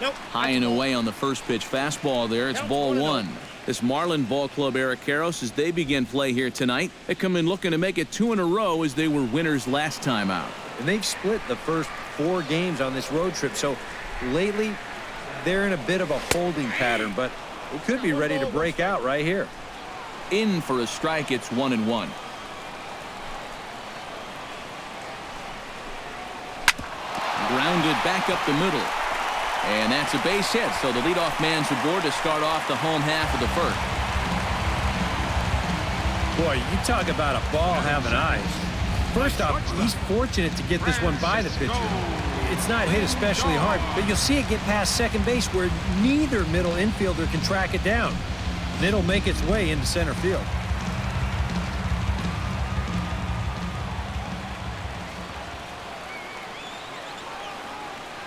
High and away on the first pitch fastball there. It's ball one. This Marlin Ball Club era Karros, as they begin play here tonight, they come in looking to make it 2 in a row as they were winners last time out. And they've split the first 4 games on this road trip. So lately, they're in a bit of a holding pattern, but they could be ready to break out right here. In for a strike. It's 1-1. Grounded back up the middle. And that's a base hit, so the leadoff man's aboard to start off the home half of the first. Boy, you talk about a ball having eyes. First off, he's fortunate to get this one by the pitcher. It's not hit especially hard, but you'll see it get past second base where neither middle infielder can track it down. And it'll make its way into center field.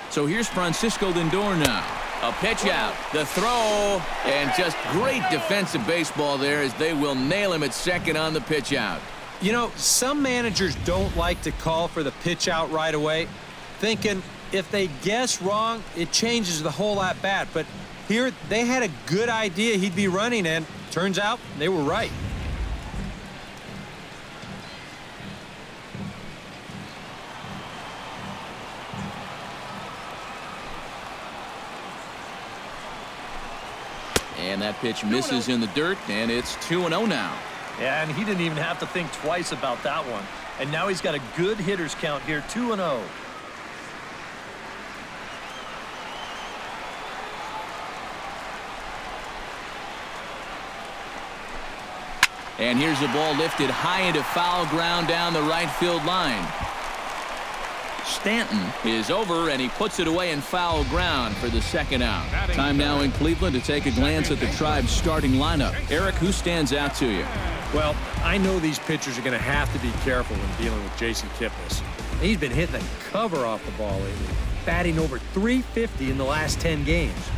So here's Francisco Lindor now. A pitch out, the throw, and just great defensive baseball there as they will nail him at second on the pitch out. You know, some managers don't like to call for the pitch out right away, thinking if they guess wrong, it changes the whole at bat. But here, they had a good idea he'd be running, and turns out they were right. And that pitch misses in the dirt, and it's 2-0 now. Yeah, and he didn't even have to think twice about that one. And now he's got a good hitters count here, 2-0. And here's the ball lifted high into foul ground down the right field line. Stanton is over, and he puts it away in foul ground for the second out. Time now in Cleveland to take a glance at the Tribe's starting lineup. Eric, who stands out to you? Well, I know these pitchers are going to have to be careful when dealing with Jason Kipnis. He's been hitting the cover off the ball lately, batting over .350 in the last 10 games.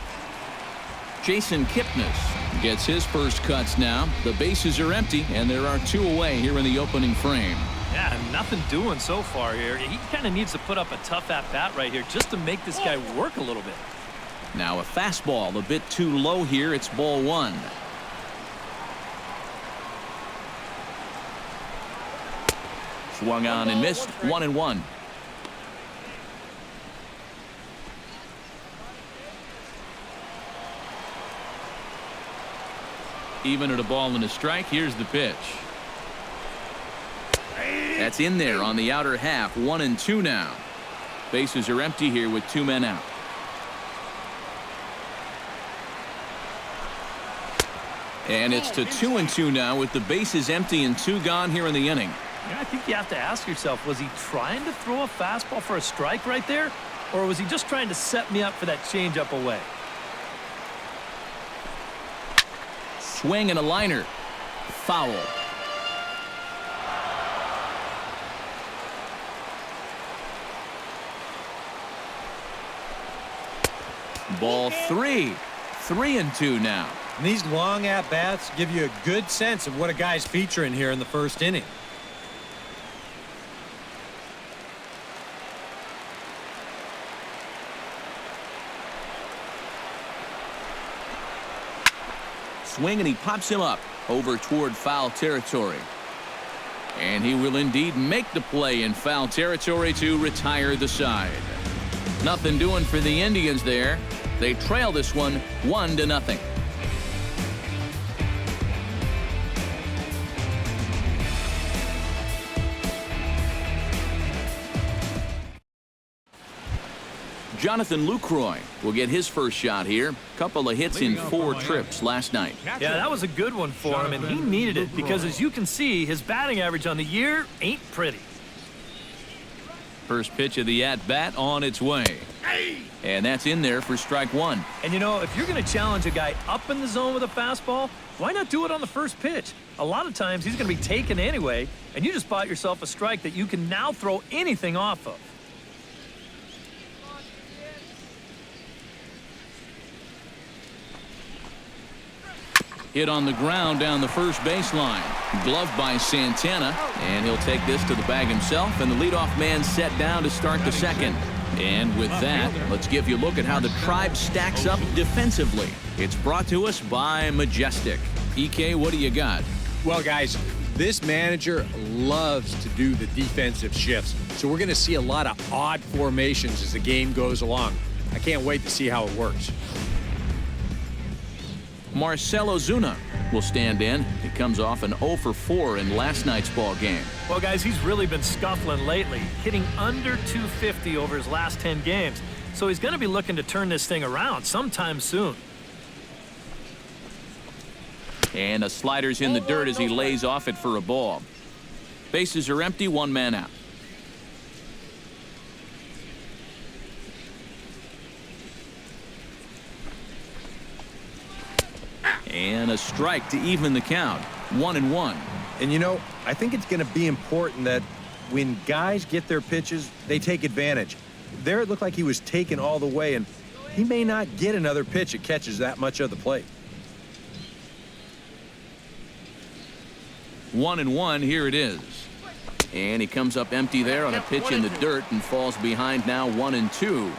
Jason Kipnis gets his first cuts now. The bases are empty, and there are 2 away here in the opening frame. Yeah, nothing doing so far here. He kind of needs to put up a tough at-bat right here just to make this guy work a little bit. Now a fastball a bit too low here. It's ball one. Swung on and missed. 1-1. Even at a ball and a strike. Here's the pitch. That's in there on the outer half. 1-2 now. Bases are empty here with 2 men out. And it's to 2-2 now with the bases empty and 2 gone here in the inning. Yeah, I think you have to ask yourself, was he trying to throw a fastball for a strike right there? Or was he just trying to set me up for that changeup away? Swing and a liner. Foul. Ball 3. 3-2 now. And these long at-bats give you a good sense of what a guy's featuring here in the first inning. Swing, and he pops him up over toward foul territory. And he will indeed make the play in foul territory to retire the side. Nothing doing for the Indians there. They trail this one 1-0. Jonathan Lucroy will get his first shot here. Couple of hits in 4 trips last night. Yeah, that was a good one for him, and he needed it because, as you can see, his batting average on the year ain't pretty. First pitch of the at-bat on its way. And that's in there for strike 1. And, you know, if you're going to challenge a guy up in the zone with a fastball, why not do it on the first pitch? A lot of times he's going to be taken anyway, and you just bought yourself a strike that you can now throw anything off of. Hit on the ground down the first baseline. Gloved by Santana, and he'll take this to the bag himself, and the leadoff man set down to start the second. And with that, let's give you a look at how the Tribe stacks up defensively. It's brought to us by Majestic. EK, what do you got? Well, guys, this manager loves to do the defensive shifts, so we're going to see a lot of odd formations as the game goes along. I can't wait to see how it works. Marcell Ozuna will stand in. He comes off an 0 for 4 in last night's ball game. Well, guys, he's really been scuffling lately, hitting under 250 over his last 10 games. So he's going to be looking to turn this thing around sometime soon. And a slider's in the dirt as he lays off it for a ball. Bases are empty, 1 man out. And a strike to even the count. 1-1. And you know, I think it's going to be important that when guys get their pitches, they take advantage. There it looked like he was taken all the way, and he may not get another pitch that catches that much of the plate. 1-1, here it is. And he comes up empty there on a pitch in the dirt and falls behind now 1-2.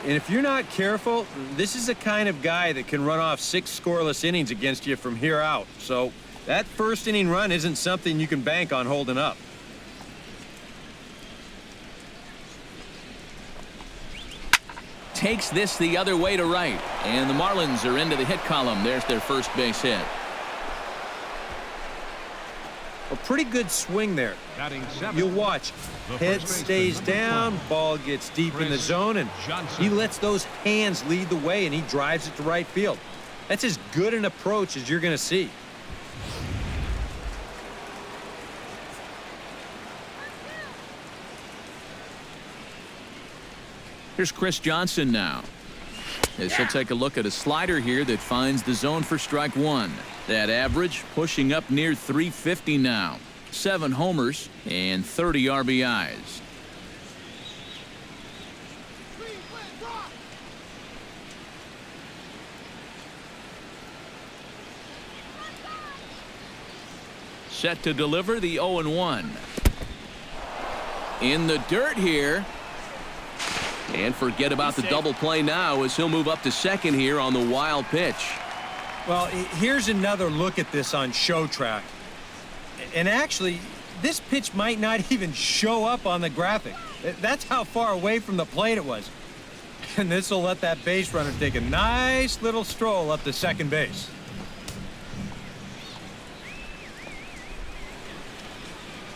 And if you're not careful, this is the kind of guy that can run off 6 scoreless innings against you from here out. So that first inning run isn't something you can bank on holding up. Takes this the other way to right. And the Marlins are into the hit column. There's their first base hit. A pretty good swing there. You'll watch. Head stays down, ball gets deep in the zone, and he lets those hands lead the way, and he drives it to right field. That's as good an approach as you're going to see. Here's Chris Johnson now. As he'll take a look at a slider here that finds the zone for strike 1. That average pushing up near 350 now. 7 homers and 30 RBIs. Set to deliver the 0-1. In the dirt here. And forget about the double play now as he'll move up to second here on the wild pitch. Well, here's another look at this on Show Track. And actually, this pitch might not even show up on the graphic. That's how far away from the plate it was. And this will let that base runner take a nice little stroll up to second base.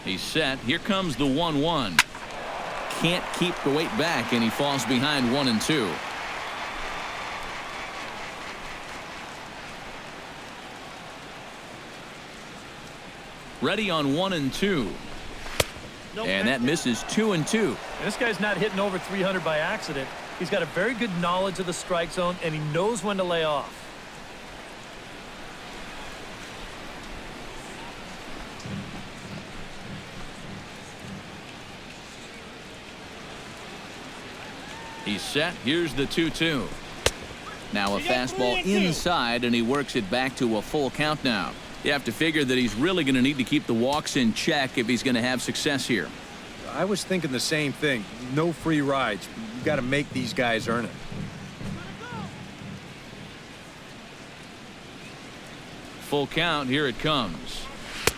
He's set. Here comes the 1-1. Can't keep the weight back, and he falls behind 1-2. Ready on 1-2. And that misses 2-2. And this guy's not hitting over 300 by accident. He's got a very good knowledge of the strike zone, and he knows when to lay off. He's set. Here's the 2-2. Now a fastball inside, and he works it back to a full count now. You have to figure that he's really going to need to keep the walks in check if he's going to have success here. I was thinking the same thing. No free rides. You've got to make these guys earn it. Full count. Here it comes.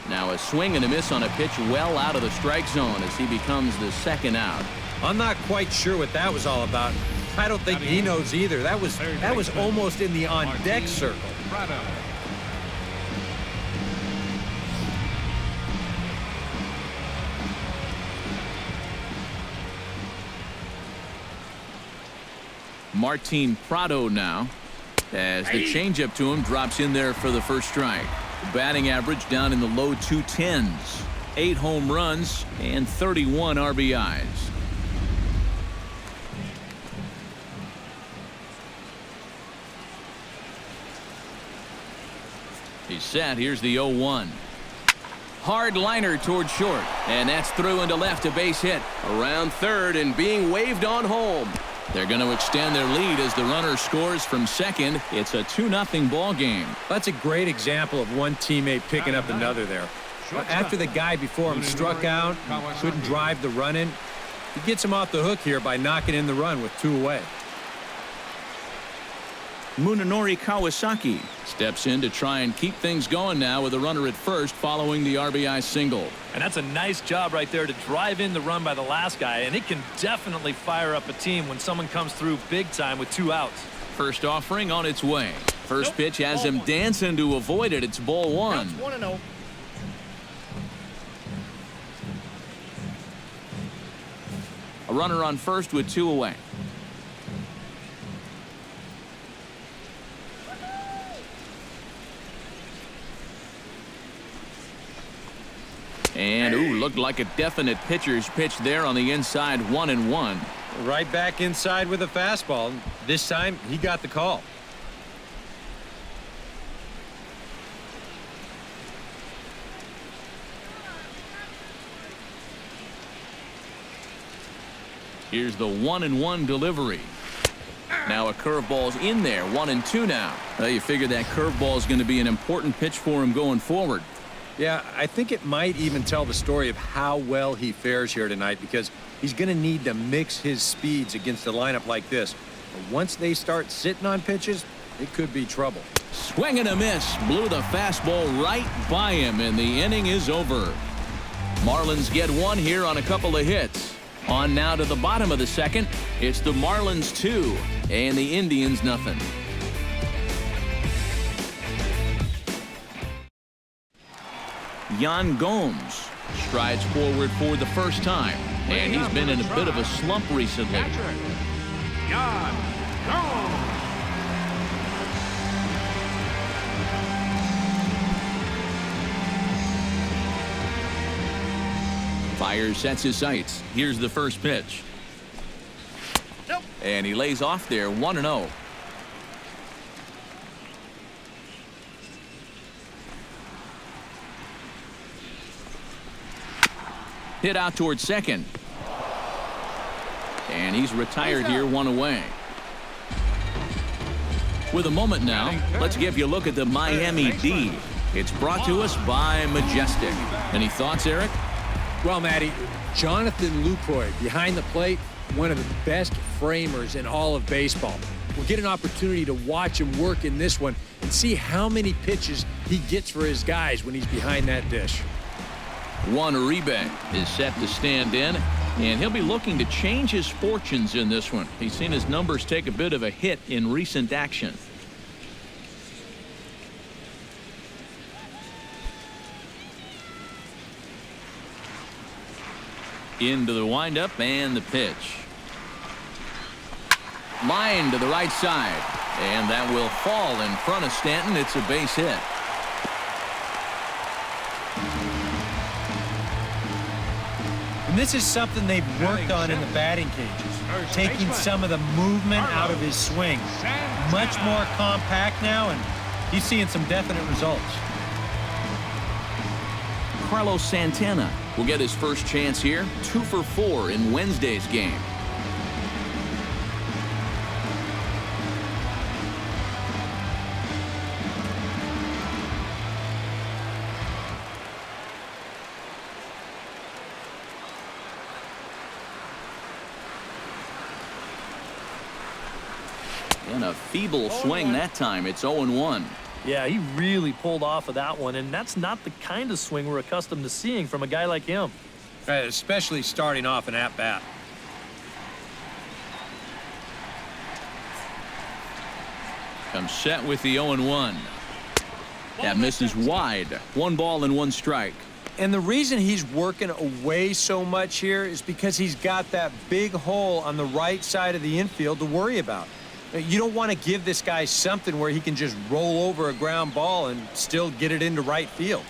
Now a swing and a miss on a pitch well out of the strike zone as he becomes the second out. I'm not quite sure what that was all about. I don't think he knows either. That was almost in the on-deck circle. Martin Prado now, as the changeup to him drops in there for the first strike. Batting average down in the low 210s. 8 home runs and 31 RBIs. He's set. Here's the 0-1. Hard liner toward short, and that's through into left, a base hit. Around third and being waved on home. They're going to extend their lead as the runner scores from second. It's a 2-0 ball game. That's a great example of one teammate picking up another there. After the guy before him struck out, couldn't drive the run in, He gets him off the hook here by knocking in the run with 2 away. Munenori Kawasaki steps in to try and keep things going now with a runner at first following the RBI single. And that's a nice job right there to drive in the run by the last guy, and it can definitely fire up a team when someone comes through big time with 2 outs. First offering on its way. First pitch has him dancing to avoid it. It's ball 1. 1-0. A runner on first with 2 away. And, looked like a definite pitcher's pitch there on the inside, 1-1. Right back inside with a fastball. This time, he got the call. Here's the 1-1 delivery. Now a curveball's in there, 1-2 now. Well, you figure that curveball is going to be an important pitch for him going forward. Yeah, I think it might even tell the story of how well he fares here tonight, because he's going to need to mix his speeds against a lineup like this. But once they start sitting on pitches, it could be trouble. Swing and a miss. Blew the fastball right by him, and the inning is over. Marlins get 1 here on a couple of hits. On now to the bottom of the second. It's the Marlins 2 and the Indians nothing. Yan Gomes strides forward for the first time, and he's been in a bit of a slump recently. Yan Gomes. Fire sets his sights. Here's the first pitch. Nope. And he lays off there, 1-0. Hit out towards second. And he's retired here, 1 away. With a moment now, let's give you a look at the Miami D. It's brought to us by Majestic. Any thoughts, Eric? Well, Matty, Jonathan Lucroy behind the plate, one of the best framers in all of baseball. We'll get an opportunity to watch him work in this one and see how many pitches he gets for his guys when he's behind that dish. Juan Uribe is set to stand in, and he'll be looking to change his fortunes in this one. He's seen his numbers take a bit of a hit in recent action. Into the windup and the pitch. Line to the right side, and that will fall in front of Stanton. It's a base hit. And this is something they've worked on in the batting cages, taking some of the movement out of his swing. Much more compact now, and he's seeing some definite results. Carlos Santana will get his first chance here, 2 for 4 in Wednesday's game. And a feeble swing that time. It's 0-1. Yeah, he really pulled off of that one, and that's not the kind of swing we're accustomed to seeing from a guy like him. Especially starting off an at-bat. Comes set with the 0-1. That misses wide. 1 ball and 1 strike. And the reason he's working away so much here is because he's got that big hole on the right side of the infield to worry about. You don't want to give this guy something where he can just roll over a ground ball and still get it into right field.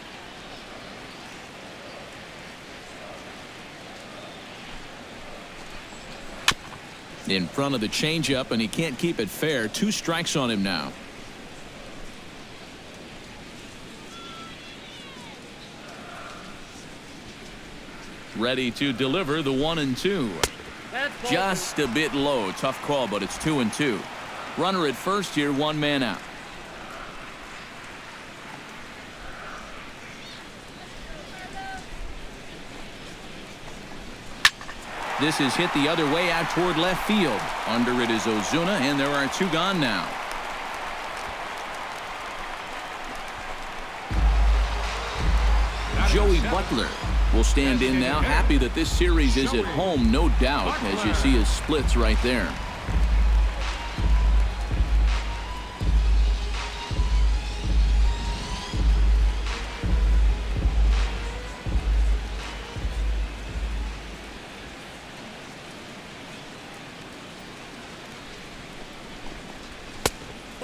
In front of the changeup, and he can't keep it fair. 2 strikes on him now. Ready to deliver the 1-2. Just a bit low. Tough call, but it's 2-2. Runner at first here, 1 man out. This is hit the other way out toward left field. Under it is Ozuna, and there are 2 gone now. Joey Butler will stand in now, happy that this series is at home, no doubt, as you see his splits right there.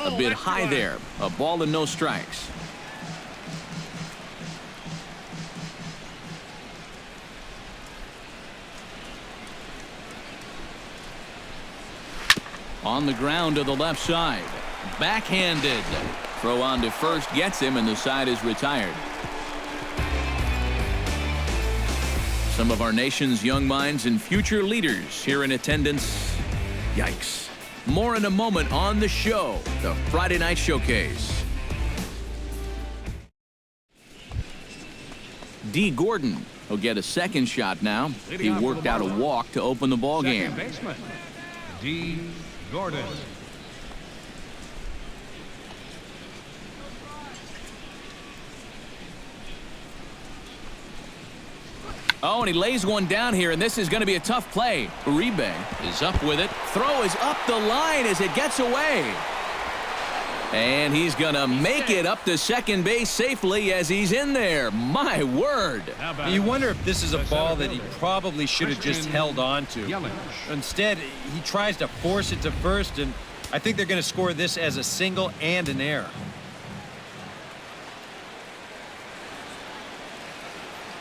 A bit high there. A ball and no strikes. On the ground to the left side. Backhanded. Throw on to first gets him, and the side is retired. Some of our nation's young minds and future leaders here in attendance. Yikes. More in a moment on the show, the Friday Night Showcase. D. Gordon will get a second shot now. He worked out a walk to open the ball game. Second baseman, D. Gordon. Oh, and he lays one down here, and this is going to be a tough play. Uribe is up with it. Throw is up the line as it gets away. And he's going to make it up to second base safely as he's in there. My word. You wonder if this is a ball that he probably should have just held on to. Instead, he tries to force it to first, and I think they're going to score this as a single and an error.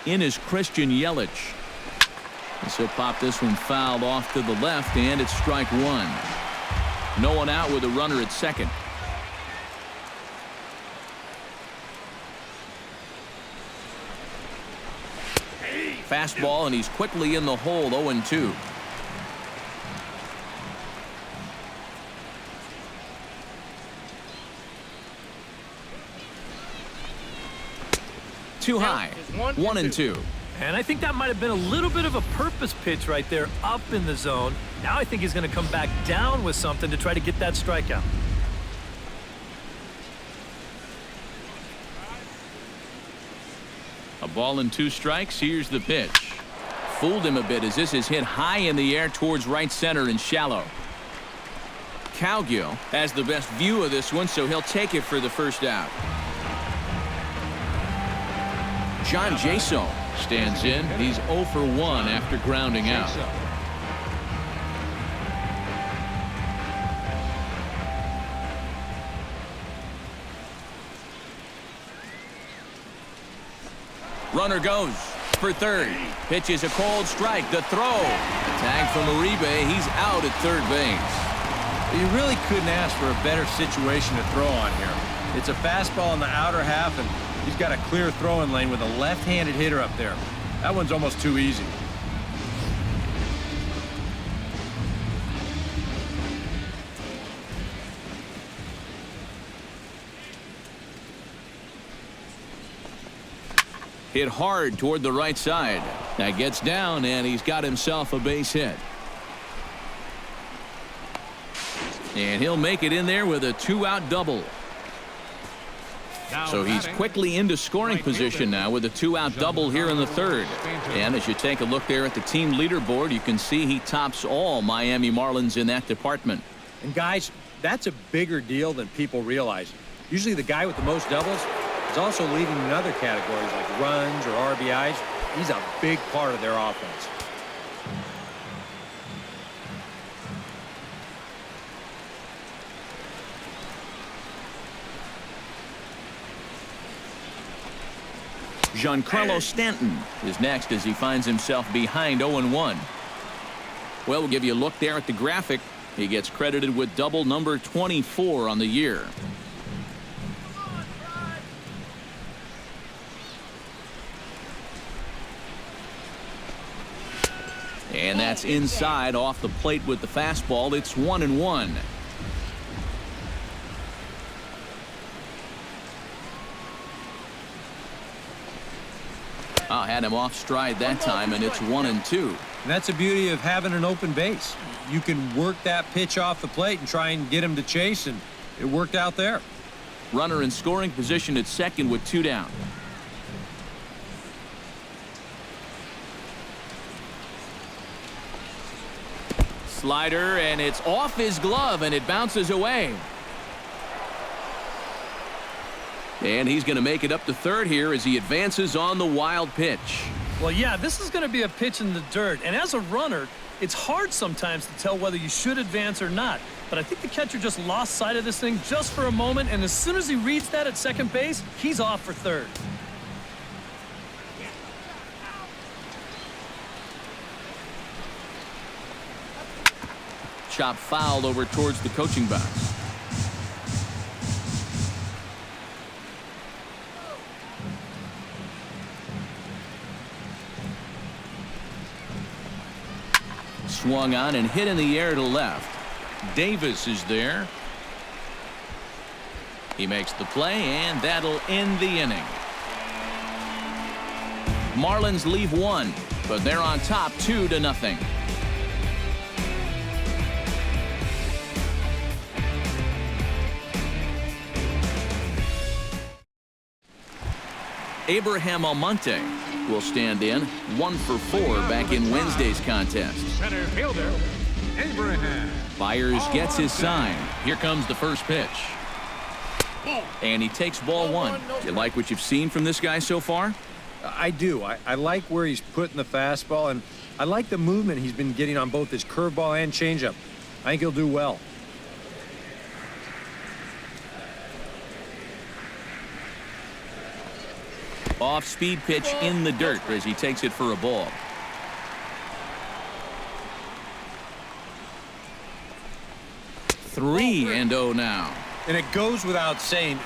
In is Christian Yelich. And so pop this one fouled off to the left, and it's strike 1. No one out with a runner at second. Fastball, and he's quickly in the hole. 0-2. Too high. 1-2. And I think that might have been a little bit of a purpose pitch right there up in the zone. Now I think he's going to come back down with something to try to get that strikeout. A ball and 2 strikes. Here's the pitch. Fooled him a bit as this is hit high in the air towards right center and shallow. Cowgill has the best view of this one, so he'll take it for the first out. John Jaso stands in. He's 0 for 1 after grounding out. Runner goes for third. Pitch is a cold strike. The throw. Tag from Uribe. He's out at third base. You really couldn't ask for a better situation to throw on here. It's a fastball in the outer half, and he's got a clear throwing lane with a left-handed hitter up there. That one's almost too easy. Hit hard toward the right side. That gets down, and he's got himself a base hit. And he'll make it in there with a 2-out double. So he's quickly into scoring position now with a 2-out double here in the third. And as you take a look there at the team leaderboard, you can see he tops all Miami Marlins in that department. And guys, that's a bigger deal than people realize. Usually the guy with the most doubles is also leading in other categories like runs or RBIs. He's a big part of their offense. Giancarlo Stanton is next as he finds himself behind 0-1. Well, we'll give you a look there at the graphic. He gets credited with double number 24 on the year. And that's inside off the plate with the fastball. It's 1-1. Had him off stride that time, and it's 1-2. And that's the beauty of having an open base. You can work that pitch off the plate and try and get him to chase, and it worked out there. Runner in scoring position at second with 2 down. Slider, and it's off his glove, and it bounces away. And he's going to make it up to third here as he advances on the wild pitch. Well, yeah, this is going to be a pitch in the dirt. And as a runner, it's hard sometimes to tell whether you should advance or not. But I think the catcher just lost sight of this thing just for a moment. And as soon as he reads that at second base, he's off for third. Chop fouled over towards the coaching box. Swung on and hit in the air to left. Davis is there. He makes the play, and that'll end the inning. Marlins leave 1, but they're on top 2-0. Abraham Almonte will stand in, 1 for 4 back in Wednesday's contest. Center fielder, Abraham. Byers gets his sign. Here comes the first pitch. And he takes ball 1. You like what you've seen from this guy so far? I do. I like where he's putting the fastball, and I like the movement he's been getting on both his curveball and changeup. I think he'll do well. Off-speed pitch in the dirt as he takes it for a ball. Three and 0 now. And it goes without saying,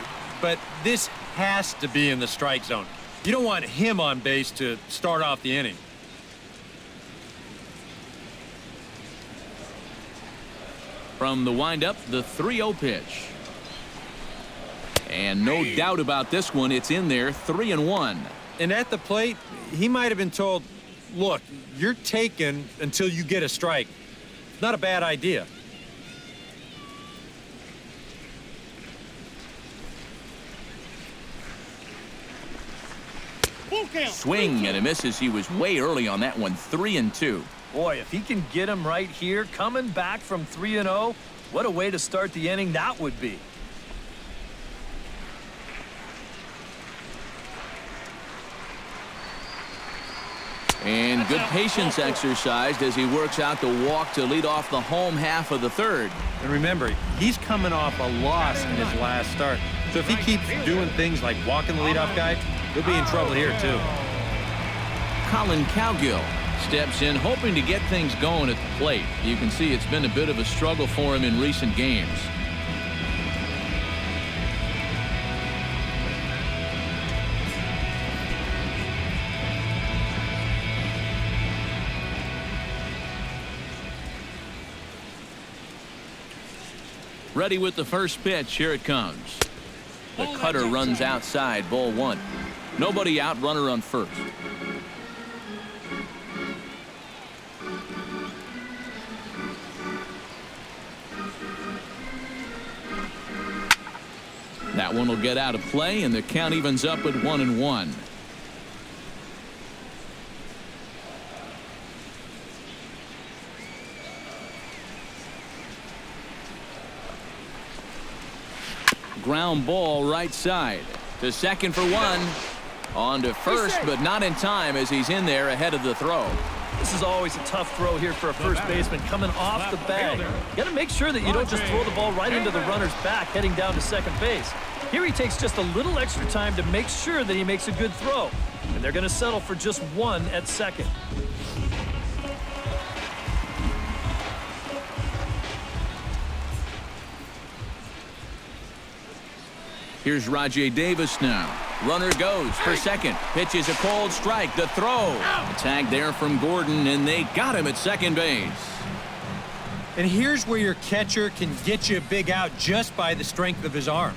but this has to be in the strike zone. You don't want him on base to start off the inning. From the windup, the 3-0 pitch. And no doubt about this one, it's in there, 3-1. And at the plate, he might have been told, look, you're taken until you get a strike. Not a bad idea. Swing and a miss as he was way early on that one, 3-2. Boy, if he can get him right here, coming back from 3-0, what a way to start the inning that would be. And good patience exercised as he works out the walk to lead off the home half of the third. And remember, he's coming off a loss in his last start. So if he keeps doing things like walking the leadoff guy, he'll be in trouble here too. Colin Cowgill steps in hoping to get things going at the plate. You can see it's been a bit of a struggle for him in recent games. Ready with the first pitch. Here it comes. The cutter runs outside, ball 1. Nobody out, runner on first. That one will get out of play, and the count evens up at 1-1. Ground ball right side to second for 1. On to first, but not in time as he's in there ahead of the throw. This is always a tough throw here for a first baseman coming off the bag. You got to make sure that you don't just throw the ball right into the runner's back heading down to second base. Here he takes just a little extra time to make sure that he makes a good throw. And they're going to settle for just 1 at second. Here's Rajay Davis now. Runner goes for second. Pitches a cold strike. The throw. Tag there from Gordon, and they got him at second base. And here's where your catcher can get you a big out just by the strength of his arm.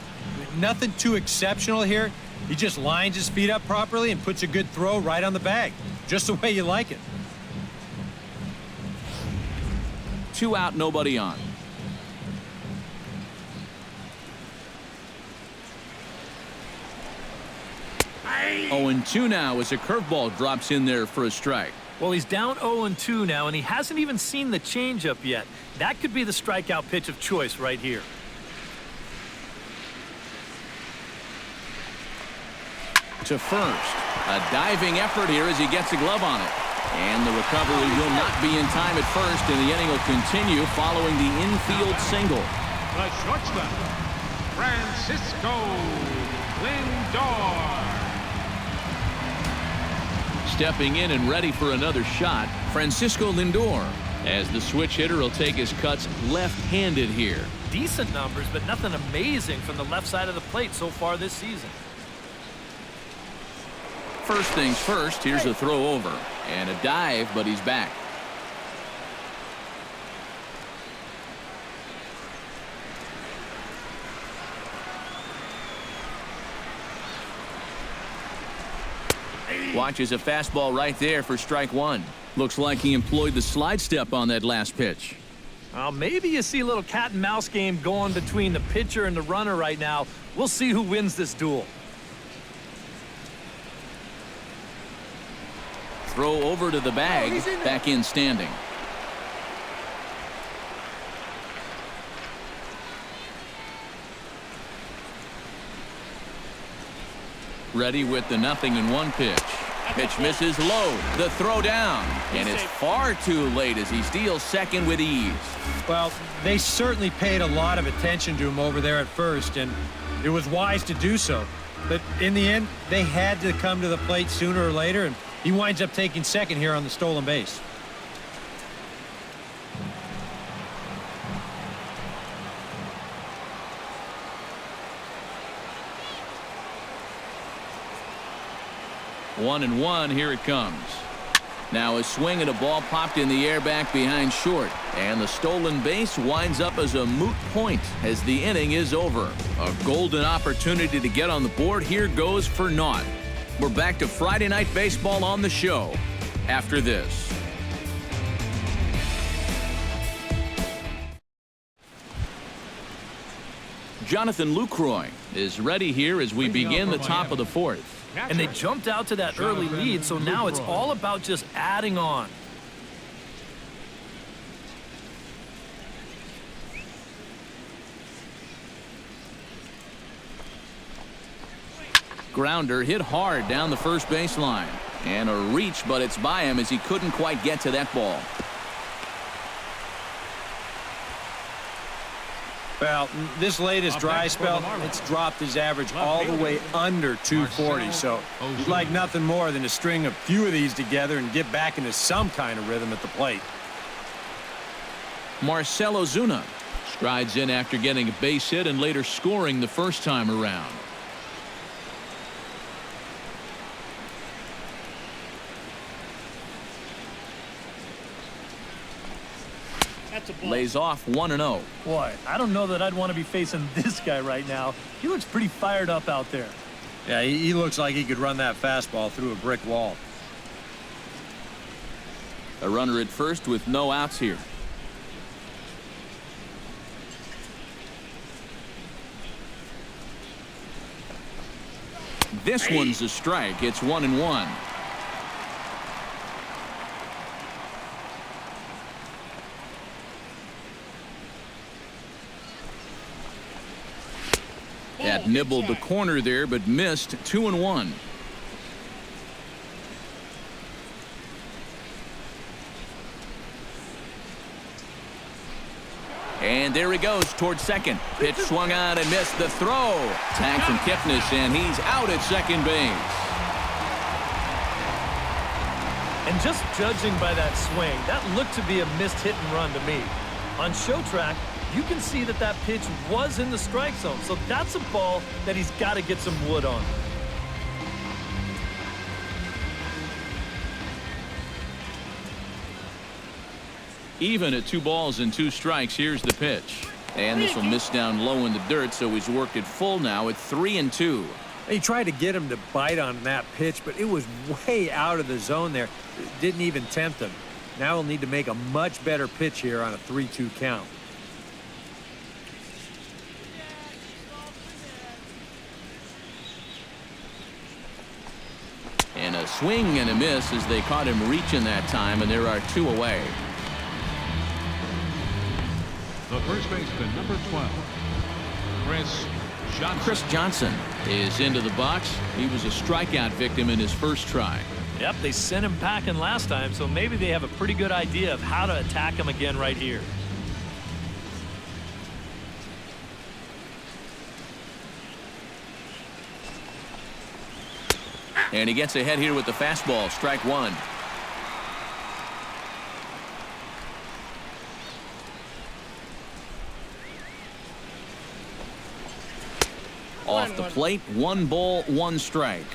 Nothing too exceptional here. He just lines his feet up properly and puts a good throw right on the bag. Just the way you like it. 2 out, nobody on. 0-2 now as a curveball drops in there for a strike. Well, he's down 0-2 now, and he hasn't even seen the changeup yet. That could be the strikeout pitch of choice right here. To first. A diving effort here as he gets a glove on it. And the recovery will not be in time at first, and the inning will continue following the infield single. The shortstop, Francisco Lindor. Stepping in and ready for another shot, Francisco Lindor, as the switch hitter will take his cuts left-handed here. Decent numbers, but nothing amazing from the left side of the plate so far this season. First things first, here's a throw over. And a dive, but he's back. Watches a fastball right there for strike one. Looks like he employed the slide step on that last pitch. Well, maybe you see a little cat and mouse game going between the pitcher and the runner right now. We'll see who wins this duel. Throw over to the bag, back in standing. Ready with the 0-1 pitch. Pitch misses low. The throw down. And it's far too late as he steals second with ease. Well, they certainly paid a lot of attention to him over there at first, and it was wise to do so. But in the end, they had to come to the plate sooner or later, and he winds up taking second here on the stolen base. One and one, here it comes. Now a swing and a ball popped in the air back behind short. And the stolen base winds up as a moot point as the inning is over. A golden opportunity to get on the board here goes for naught. We're back to Friday Night Baseball on the show after this. Jonathan Lucroy is ready here as we begin the top of the fourth. And they jumped out to that early lead, so now it's all about just adding on. Grounder hit hard down the first baseline. And a reach, but it's by him as he couldn't quite get to that ball. Well, this latest dry spell, it's dropped his average all the way under 240. So he'd like nothing more than to string a few of these together and get back into some kind of rhythm at the plate. Marcell Ozuna strides in after getting a base hit and later scoring the first time around. Lays off 1-0. Boy, I don't know that I'd want to be facing this guy right now. He looks pretty fired up out there. Yeah, he looks like he could run that fastball through a brick wall. A runner at first with no outs here. This one's a strike. It's 1-1. That nibbled the corner there, but missed. 2-1. And there he goes towards second. Pitch swung on and missed. The throw. Tag from Kipnis, and he's out at second base. And just judging by that swing, that looked to be a missed hit and run to me. On show track, you can see that that pitch was in the strike zone. So that's a ball that he's got to get some wood on. Even at 2 balls and 2 strikes, here's the pitch. And this will miss down low in the dirt, so he's worked it full now at 3-2. He tried to get him to bite on that pitch, but it was way out of the zone there. It didn't even tempt him. Now he'll need to make a much better pitch here on a 3-2 count. And a swing and a miss as they caught him reaching that time, and there are 2 away. The first baseman, number 12, Chris Johnson is into the box. He was a strikeout victim in his first try. Yep, they sent him packing last time, so maybe they have a pretty good idea of how to attack him again right here. And he gets ahead here with the fastball, strike 1. Off the plate, 1 ball, 1 strike.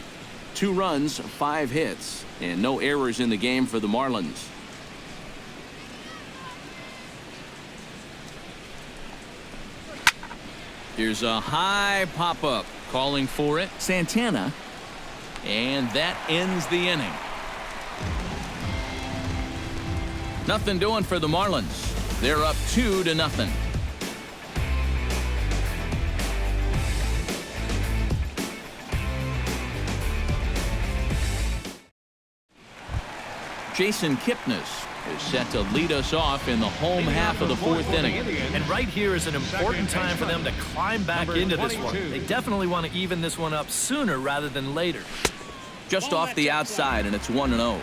2 runs, 5 hits, and no errors in the game for the Marlins. Here's a high pop-up, calling for it, Santana, and that ends the inning. Nothing doing for the Marlins. They're up 2-0. Jason Kipnis is set to lead us off in the home half of the 4th inning. And right here is an important time for them to climb back into this one. They definitely want to even this one up sooner rather than later. Just off the outside, and it's 1-0.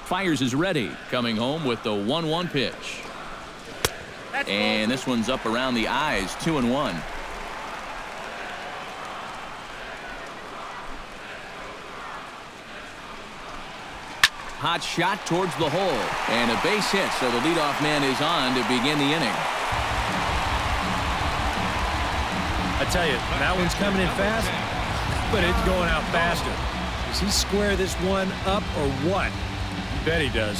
Fires is ready, coming home with the 1-1 pitch. And this one's up around the eyes, 2-1. Hot shot towards the hole, and a base hit, so the leadoff man is on to begin the inning. I tell you, that one's coming in fast, but it's going out faster. Does he square this one up or what? You bet he does.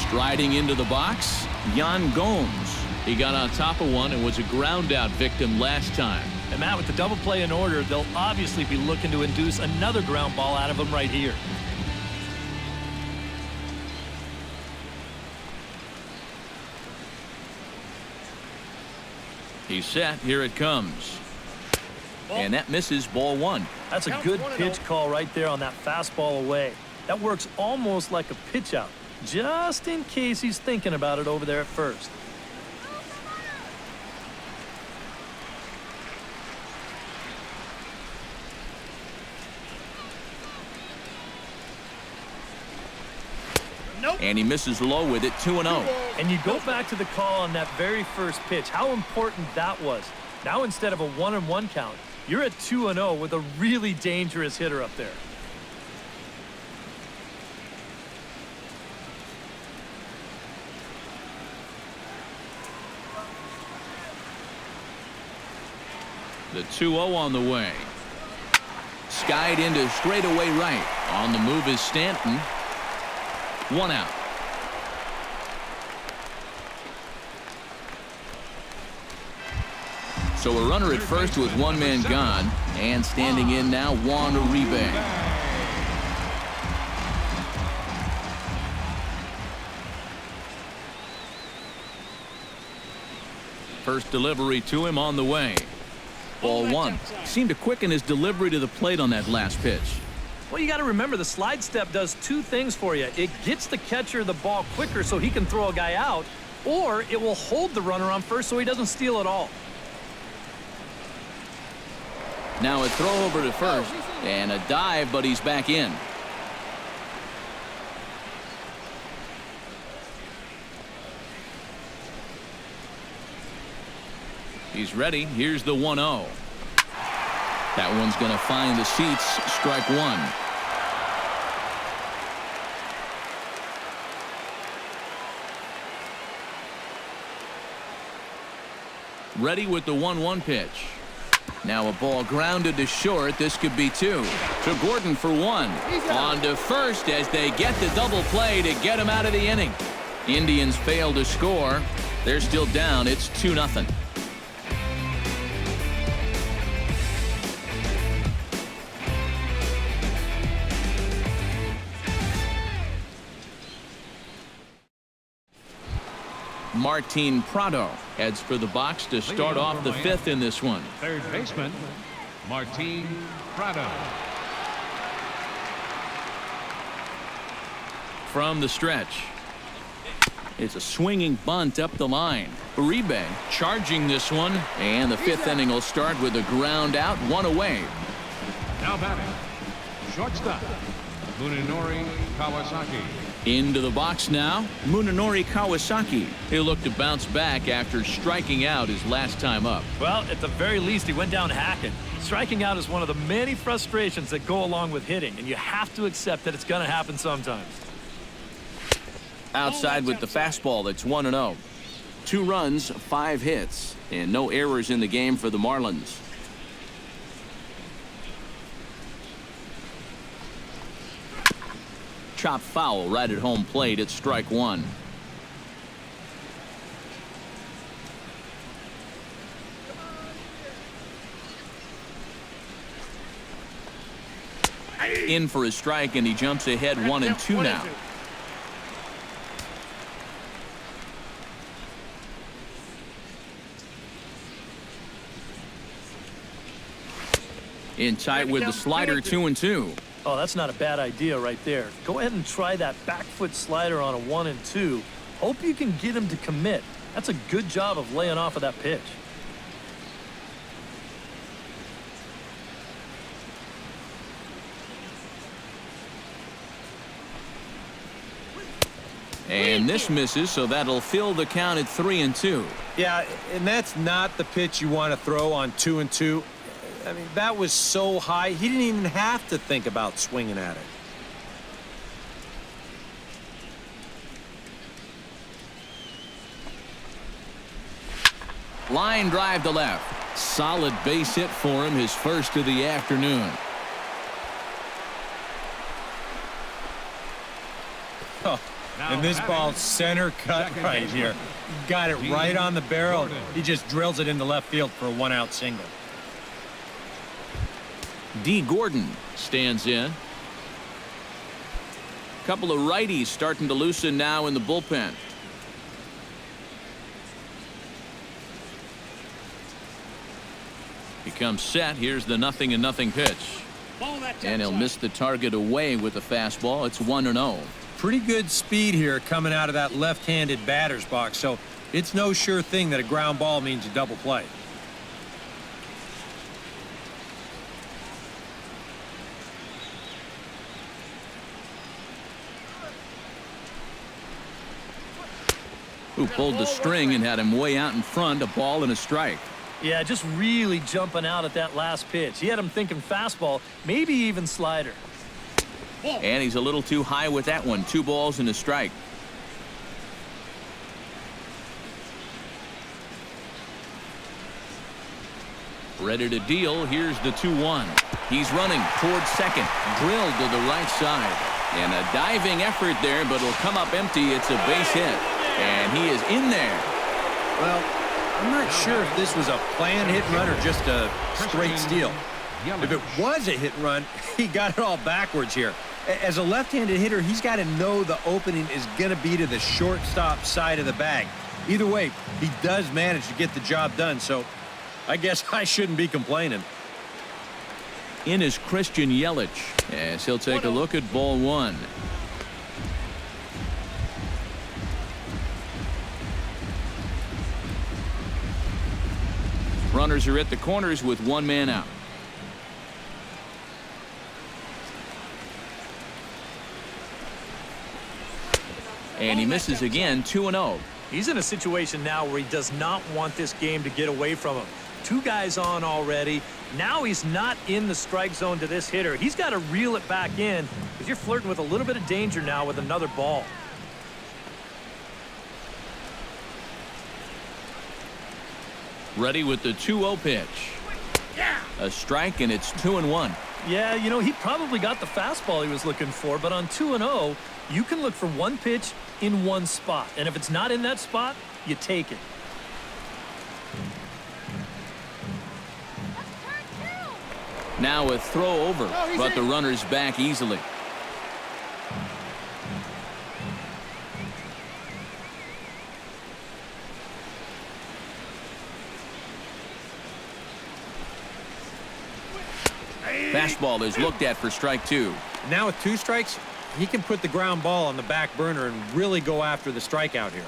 Striding into the box, Yan Gomes. He got on top of one and was a ground out victim last time. And Matt, with the double play in order, they'll obviously be looking to induce another ground ball out of him right here. He's set. Here it comes. And that misses, ball 1. That's a good pitch call right there on that fastball away. That works almost like a pitch out, just in case he's thinking about it over there at first. And he misses low with it, 2-0. And you go back to the call on that very first pitch, how important that was. Now instead of a 1-1 count, you're at 2-0 with a really dangerous hitter up there. The 2-0 on the way. Skied into straightaway right. On the move is Stanton. 1 out. So a runner at first with 1 man gone, and standing in now, Juan Uribe. First delivery to him on the way. Ball 1. Seemed to quicken his delivery to the plate on that last pitch. Well, you got to remember the slide step does 2 things for you. It gets the catcher the ball quicker so he can throw a guy out, or it will hold the runner on first so he doesn't steal it all. Now a throw over to first and a dive, but he's back in. He's ready. Here's the 1-0. That one's going to find the seats. Strike 1. Ready with the 1-1 pitch. Now a ball grounded to short. This could be 2. To Gordon for 1. On to first as they get the double play to get him out of the inning. Indians fail to score. They're still down. It's 2-0. Martin Prado heads for the box to start off the 5th in this one. Third baseman, Martin Prado. From the stretch. It's a swinging bunt up the line. Uribe charging this one, and the 5th inning will start with a ground out, 1 away. Now batting, shortstop, Munenori Kawasaki. Into the box now, Munenori Kawasaki. He'll look to bounce back after striking out his last time up. Well, at the very least, he went down hacking. Striking out is one of the many frustrations that go along with hitting, and you have to accept that it's going to happen sometimes. Outside with the fastball, that's 1-0. 2 runs, 5 hits, and no errors in the game for the Marlins. Chop foul right at home plate. It's strike 1. In for a strike, and he jumps ahead 1-2 now. In tight with the slider, 2-2. Oh, that's not a bad idea right there. Go ahead and try that back foot slider on a 1-2. Hope you can get him to commit. That's a good job of laying off of that pitch. And this misses, so that'll fill the count at 3-2. Yeah, and that's not the pitch you want to throw on 2-2. I mean, that was so high, he didn't even have to think about swinging at it. Line drive to left. Solid base hit for him, his first of the afternoon. Oh, and this ball's center cut right here. Got it right on the barrel. He just drills it into left field for a 1-out single. D. Gordon stands in. Couple of righties starting to loosen now in the bullpen. He comes set. Here's the 0-0 pitch. And he'll miss the target away with the fastball. It's 1-0. Pretty good speed here coming out of that left-handed batter's box, so it's no sure thing that a ground ball means a double play. Who pulled the string and had him way out in front, a ball and a strike. Yeah, just really jumping out at that last pitch. He had him thinking fastball, maybe even slider. And he's a little too high with that one. 2 balls and a strike. Ready to deal. Here's the 2-1. He's running towards second. Drilled to the right side. And a diving effort there, but it'll come up empty. It's a base hit. And he is in there. Well, I'm not sure if this was a planned hit and run or just a straight steal. If it was a hit and run, he got it all backwards here. As a left-handed hitter, he's got to know the opening is going to be to the shortstop side of the bag. Either way, he does manage to get the job done, so I guess I shouldn't be complaining. In is Christian Yelich, as he'll take a look at ball 1. Runners are at the corners with 1 man out. And he misses again, 2-0. He's in a situation now where he does not want this game to get away from him. 2 guys on already. Now he's not in the strike zone to this hitter. He's got to reel it back in because you're flirting with a little bit of danger now with another ball. Ready with the 2-0 pitch. A strike, and it's 2-1. Yeah, you know, he probably got the fastball he was looking for, but on 2-0, you can look for one pitch in one spot. And if it's not in that spot, you take it. Now a throw over, but the runner's back easily. Fastball is looked at for strike 2. Now with 2 strikes, he can put the ground ball on the back burner and really go after the strikeout here.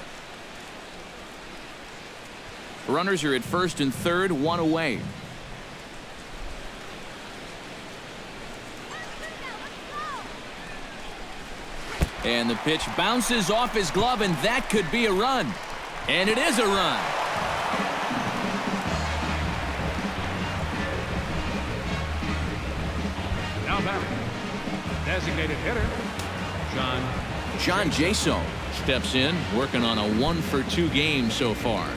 Runners are at first and third, 1 away. And the pitch bounces off his glove, and that could be a run. And it is a run. Now batting, designated hitter, John Jaso steps in, working on a 1-for-2 game so far.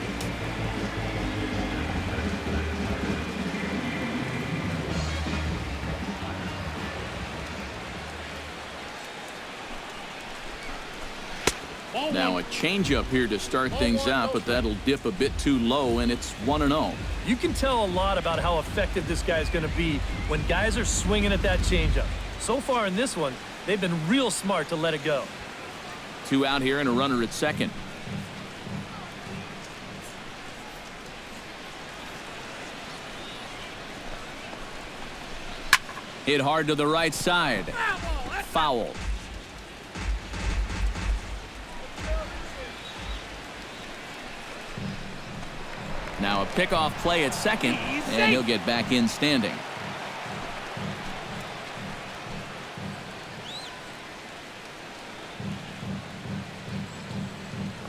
Now a changeup here to start things out, but that'll dip a bit too low, and it's 1-0. You can tell a lot about how effective this guy's going to be when guys are swinging at that changeup. So far in this one, they've been real smart to let it go. 2 out here and a runner at second. Hit hard to the right side. Foul. Now a pickoff play at second, and he'll get back in standing.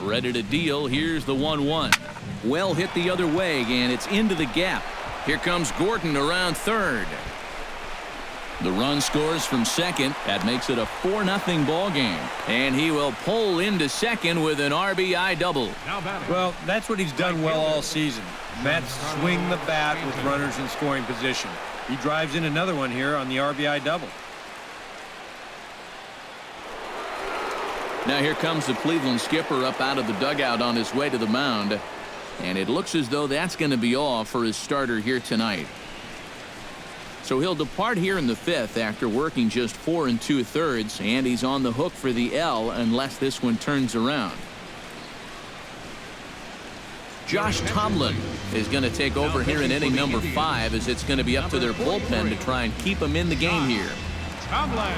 Ready to deal. Here's the 1-1. Well hit the other way, and it's into the gap. Here comes Gordon around third. The run scores from second. That makes it a 4-0 ball game. And he will pull into second with an RBI double. Well, that's what he's done well all season. Mets swing the bat with runners in scoring position. He drives in another one here on the RBI double. Now here comes the Cleveland skipper up out of the dugout on his way to the mound. And it looks as though that's going to be all for his starter here tonight. So he'll depart here in the 5th after working just 4 2/3, and he's on the hook for the L unless this one turns around. Josh Tomlin is going to take over here in inning number 5, as it's going to be up to their bullpen to try and keep him in the game here. Tomlin.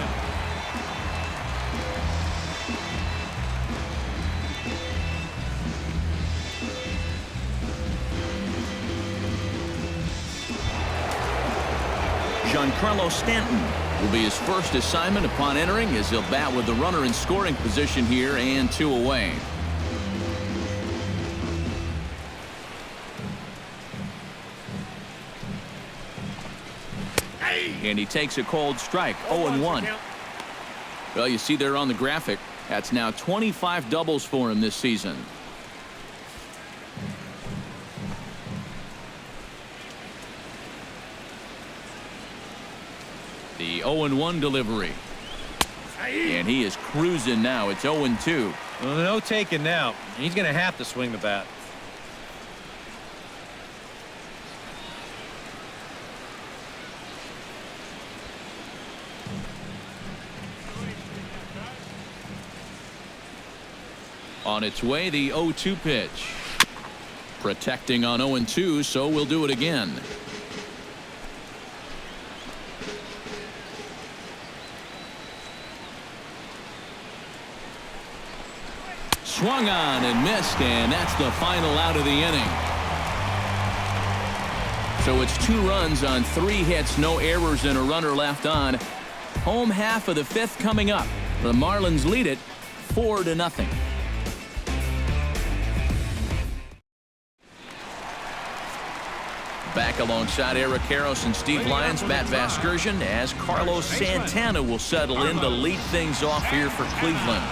Giancarlo Stanton will be his first assignment upon entering, as he'll bat with the runner in scoring position here and 2 away. And he takes a cold strike, 0-1. Well, you see there on the graphic, that's now 25 doubles for him this season. The 0-1 delivery. And he is cruising now. It's 0-2. Well, no taking now. He's going to have to swing the bat. On its way, the 0-2 pitch. Protecting on 0-2, so we'll do it again. Swung on and missed, and that's the final out of the inning. So it's 2 runs on 3 hits, no errors, and a runner left on. Home half of the 5th coming up. The Marlins lead it 4-0. Back alongside Eric Karros and Steve Lyons, Matt Vasgersian, as Carlos Santana will settle in to lead things off here for Cleveland.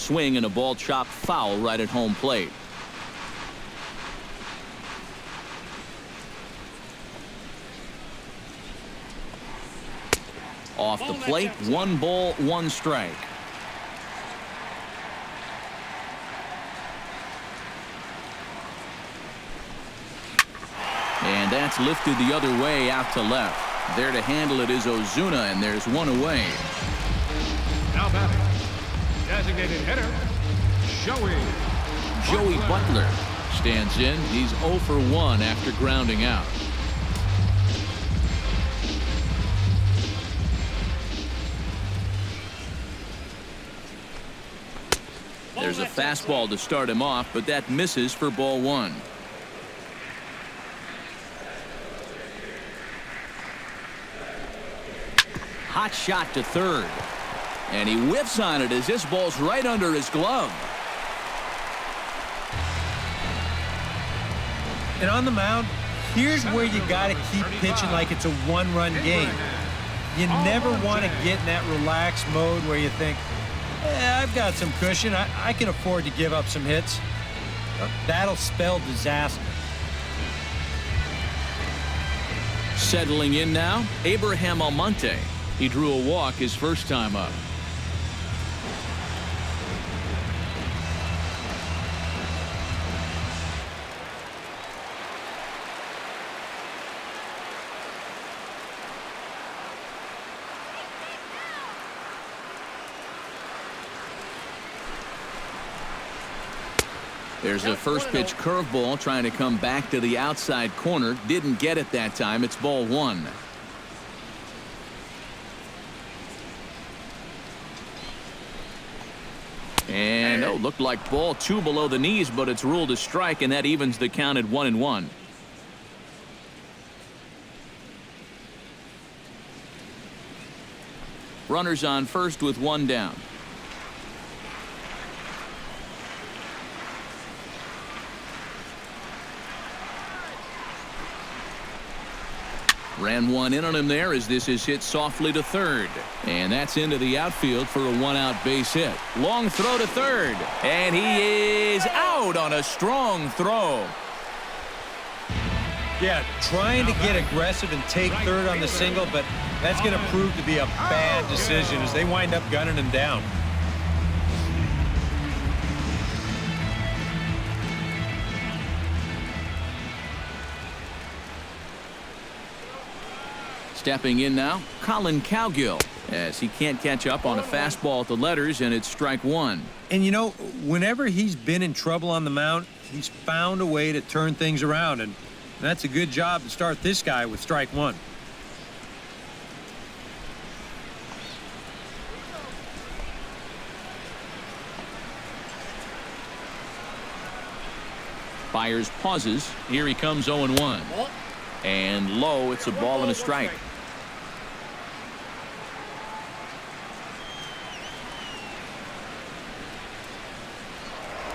swing and a ball chopped foul right at home plate. Off the plate, 1 ball, 1 strike. And that's lifted the other way out to left. There to handle it is Ozuna, and there's 1 away. Now batting, designated hitter, Joey Butler stands in. He's 0 for 1 after grounding out. There's a fastball to start him off, but that misses for ball 1. Hot shot to third. And he whiffs on it as this ball's right under his glove. And on the mound, here's where you got to keep pitching like it's a 1-run game. You never want to get in that relaxed mode where you think, I've got some cushion. I can afford to give up some hits. That'll spell disaster. Settling in now, Abraham Almonte. He drew a walk his first time up. There's a first pitch curveball trying to come back to the outside corner. Didn't get it that time. It's ball 1. And looked like ball 2 below the knees, but it's ruled a strike, and that evens the count at 1-1. Runners on first with 1 down. Ran 1 in on him there as this is hit softly to third. And that's into the outfield for a 1-out base hit. Long throw to third. And he is out on a strong throw. Yeah, trying to get aggressive and take third on the single, but that's going to prove to be a bad decision as they wind up gunning him down. Stepping in now, Colin Cowgill, as he can't catch up on a fastball at the letters, and it's strike 1. And you know, whenever he's been in trouble on the mound, he's found a way to turn things around, and that's a good job to start this guy with strike 1. Byers pauses. Here he comes 0-1. And low, it's a ball and a strike.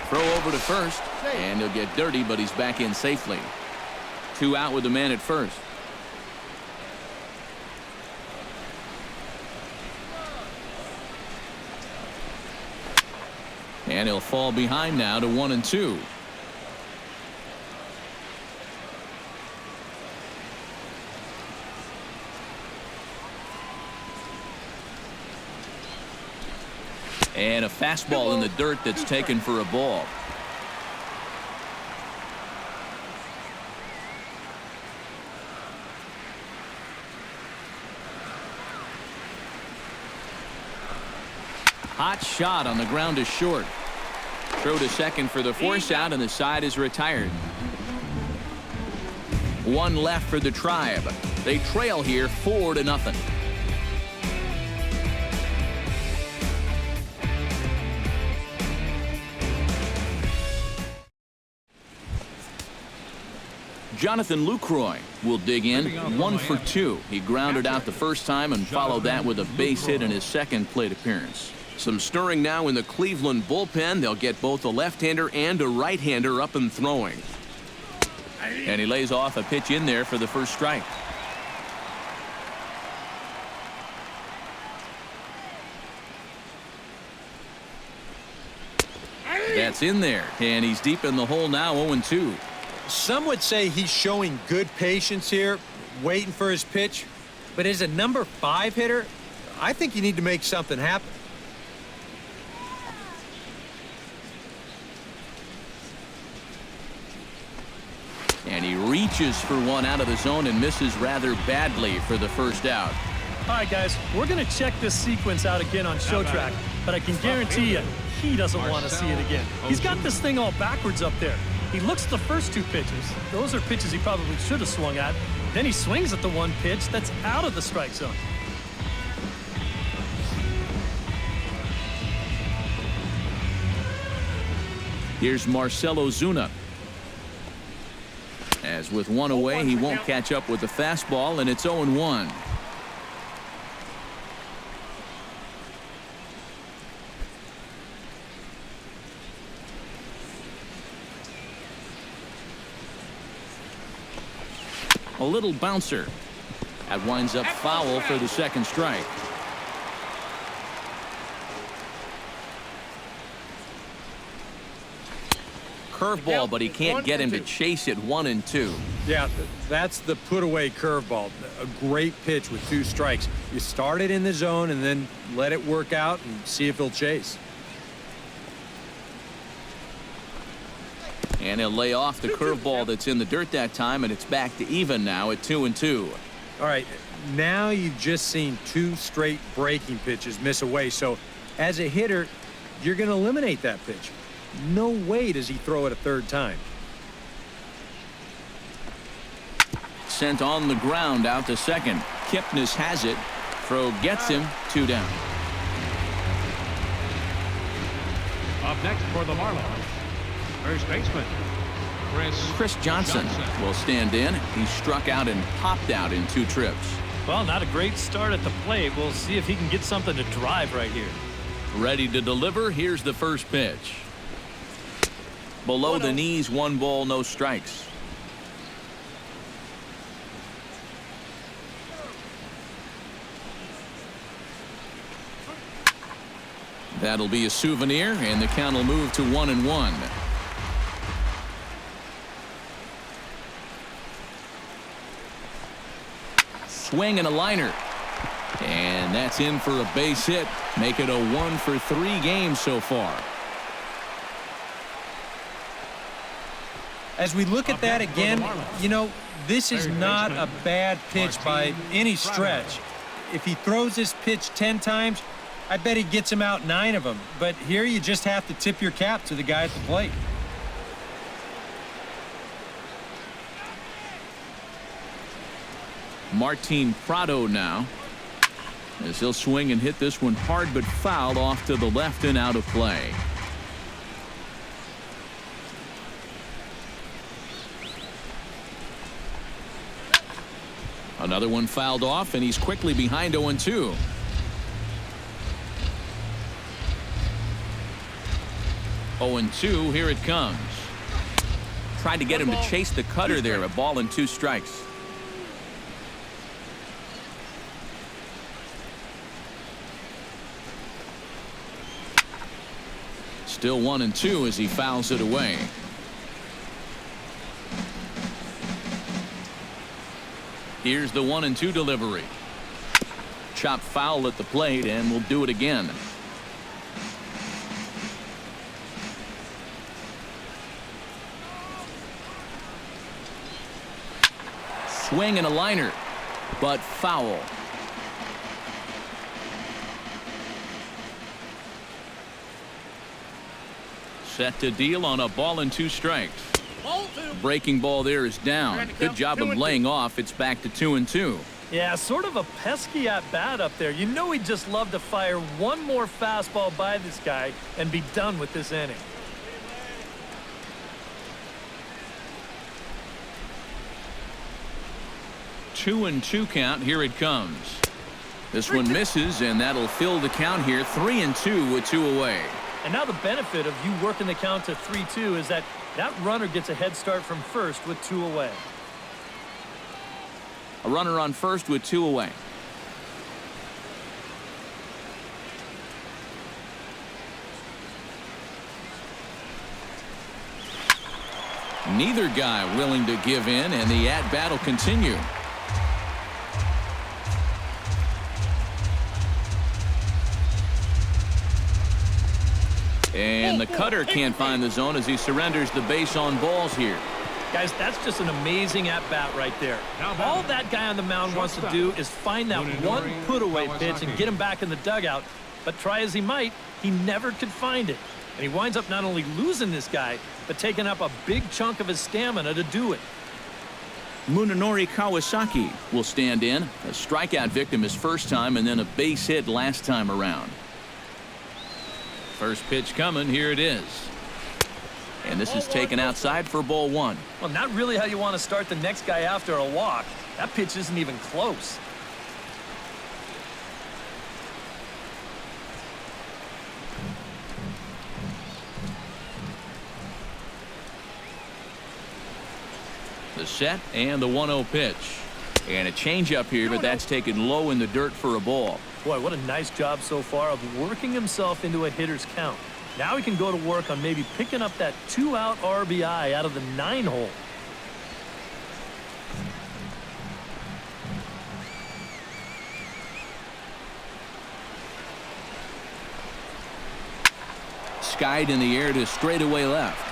Throw over to first, and he'll get dirty, but he's back in safely. 2 out with the man at first. And he'll fall behind now to 1-2. And a fastball in the dirt that's taken for a ball. Hot shot on the ground is short. Throw to second for the force out, and the side is retired. 1 left for the Tribe. They trail here 4-0. Jonathan Lucroy will dig in. 1 for 2. He grounded out the first time and followed that with a base hit in his second plate appearance. Some stirring now in the Cleveland bullpen. They'll get both a left-hander and a right-hander up and throwing. And he lays off a pitch in there for the first strike. Gets in there, and he's deep in the hole now, 0-2. Some would say he's showing good patience here, waiting for his pitch. But as a number 5 hitter, I think you need to make something happen. And he reaches for one out of the zone and misses rather badly for the first out. All right, guys, we're going to check this sequence out again on Show Track, but I can guarantee you he doesn't want to see it again. He's got this thing all backwards up there. He looks at the first 2 pitches. Those are pitches he probably should have swung at. Then he swings at the one pitch that's out of the strike zone. Here's Marcell Ozuna. As with one away, he won't catch up with the fastball, and it's 0-1. A little bouncer. That winds up foul for the second strike. Curveball, but he can't get him to chase it. 1-2. Yeah, that's the put-away curveball. A great pitch with 2 strikes. You start it in the zone and then let it work out and see if he'll chase. And he'll lay off the curveball that's in the dirt that time, and it's back to even now at 2-2. All right, now you've just seen 2 straight breaking pitches miss away. So as a hitter, you're going to eliminate that pitch. No way does he throw it a 3rd time. Sent on the ground out to second. Kipnis has it. Throw gets him. 2 down. Up next for the Marlins, first baseman, Chris Johnson will stand in. He struck out and popped out in 2 trips. Well, not a great start at the plate. We'll see if he can get something to drive right here. Ready to deliver. Here's the first pitch. Below the knees, 1 ball, no strikes. That'll be a souvenir, and the count will move to 1-1. Swing and a liner. And that's in for a base hit. Make it a 1-for-3 game so far. As we look at that again, you know, this is not a bad pitch by any stretch. If he throws this pitch 10 times, I bet he gets him out 9 of them. But here you just have to tip your cap to the guy at the plate. Martin Prado now, as he'll swing and hit this one hard but foul off to the left and out of play. Another one fouled off, and he's quickly behind 0-2. Here it comes. Tried to get him to chase the cutter there. A ball and 2 strikes. Still 1-2 as he fouls it away. Here's the 1-2 delivery. Chop foul at the plate, and we'll do it again. Swing and a liner, but foul. Set to deal on a ball and 2 strikes. Breaking ball there is down. Good job of laying off. It's back to 2-2. Yeah, sort of a pesky at-bat up there. You know he'd just love to fire one more fastball by this guy and be done with this inning. Two and 2 count. Here it comes. This one misses, and that'll fill the count here. 3-2 with 2 away. And now the benefit of you working the count to 3-2 is that runner gets a head start from first with 2 away. A runner on first with 2 away. Neither guy willing to give in, and the at-bat will continue. And the cutter can't find the zone as he surrenders the base on balls here. Guys, that's just an amazing at-bat right there. All that guy on the mound wants to do is find that one put-away pitch and get him back in the dugout. But try as he might, he never could find it. And he winds up not only losing this guy, but taking up a big chunk of his stamina to do it. Munenori Kawasaki will stand in. A strikeout victim his first time and then a base hit last time around. First pitch coming. Here it is. And this is taken outside for ball one. Well, not really how you want to start the next guy after a walk. That pitch isn't even close. The set and the 1-0 pitch. And a changeup here, but that's taken low in the dirt for a ball. Boy, what a nice job so far of working himself into a hitter's count. Now he can go to work on maybe picking up that 2-out RBI out of the 9-hole. Skied in the air to straightaway left.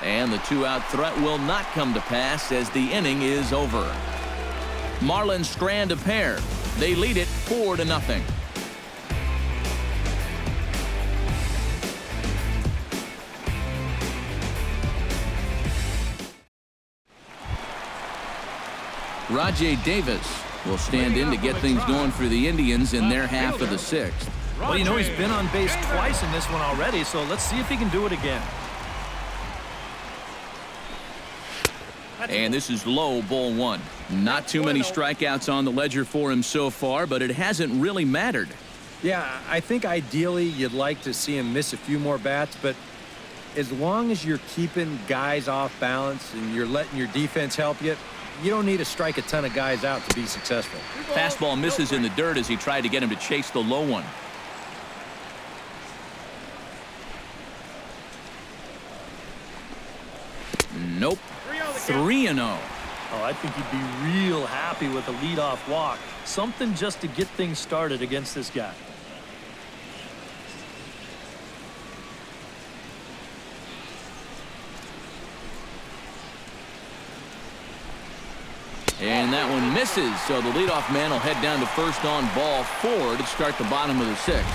And the 2-out threat will not come to pass as the inning is over. Marlins strand a pair. They lead it 4-0. Rajay Davis will stand in to get things going for the Indians in their half of the sixth. Well, you know, he's been on base twice in this one already, so let's see if he can do it again. And this is low, ball one. Not too many strikeouts on the ledger for him so far, but it hasn't really mattered. Yeah, I think ideally you'd like to see him miss a few more bats, but as long as you're keeping guys off balance and you're letting your defense help you, you don't need to strike a ton of guys out to be successful. Fastball misses in the dirt as he tried to get him to chase the low one. Nope. 3-0. Oh, I think he'd be real happy with a leadoff walk. Something just to get things started against this guy. And that one misses, so the leadoff man will head down to first on ball 4 to start the bottom of the sixth.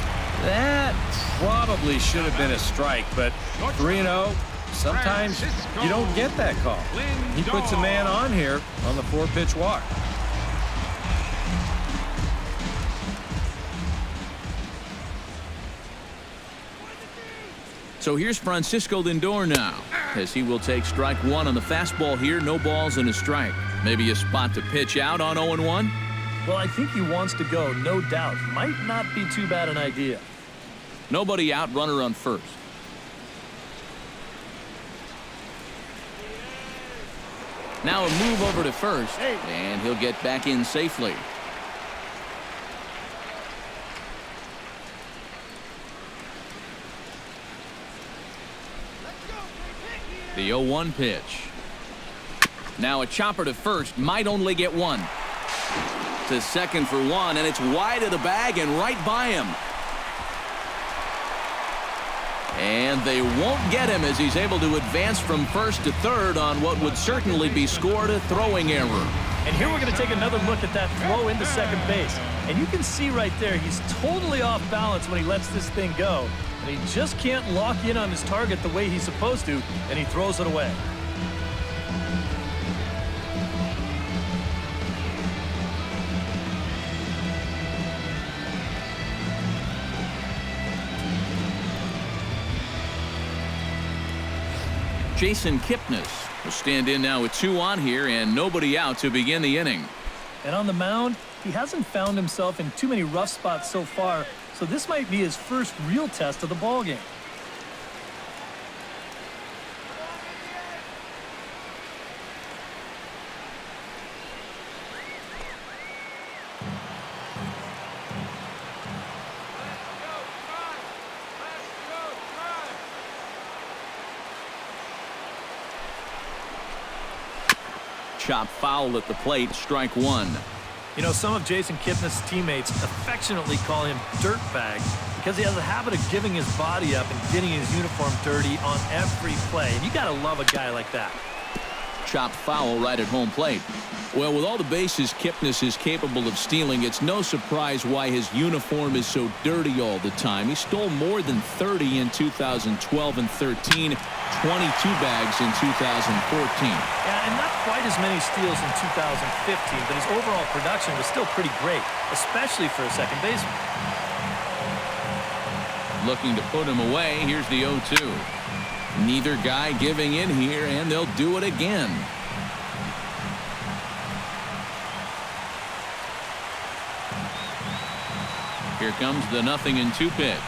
That probably should have been a strike, but 3-0, sometimes you don't get that call. He puts a man on here on the 4-pitch walk. So here's Francisco Lindor now, as he will take strike one on the fastball here. No balls and a strike. Maybe a spot to pitch out on 0-1. Well, I think he wants to go, no doubt. Might not be too bad an idea. Nobody out, runner on first. Now a move over to first, and he'll get back in safely. The 0-1 pitch. Now a chopper to first, might only get one. To second for one, and it's wide of the bag and right by him. And they won't get him as he's able to advance from first to third on what would certainly be scored a throwing error. And here we're going to take another look at that throw into second base. And you can see right there, he's totally off balance when he lets this thing go. And he just can't lock in on his target the way he's supposed to, and he throws it away. Jason Kipnis will stand in now with 2 on here and nobody out to begin the inning. And on the mound, he hasn't found himself in too many rough spots so far, so this might be his first real test of the ballgame. chop foul at the plate, strike one. You know, some of Jason Kipnis' teammates affectionately call him Dirtbag because he has a habit of giving his body up and getting his uniform dirty on every play. And you got to love a guy like that. Chopped foul right at home plate. Well, with all the bases Kipnis is capable of stealing, it's no surprise why his uniform is so dirty all the time. He stole more than 30 in 2012 and 13, 22 bags in 2014. Yeah, and not quite as many steals in 2015, but his overall production was still pretty great, especially for a second baseman. Looking to put him away. Here's the 0-2. Neither guy giving in here, and they'll do it again. Here comes the 0-2 pitch.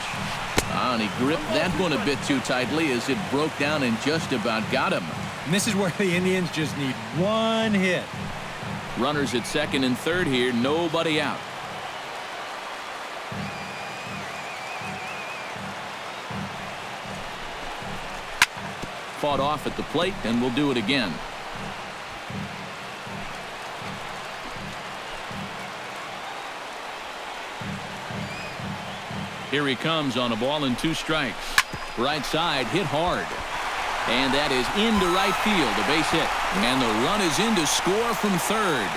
And he gripped that one a bit too tightly as it broke down and just about got him. And this is where the Indians just need one hit. Runners at second and third here, nobody out. Fought off at the plate, and we'll do it again. Here he comes on a ball and 2 strikes. Right side, hit hard. And that is into right field, a base hit. And the run is in to score from third.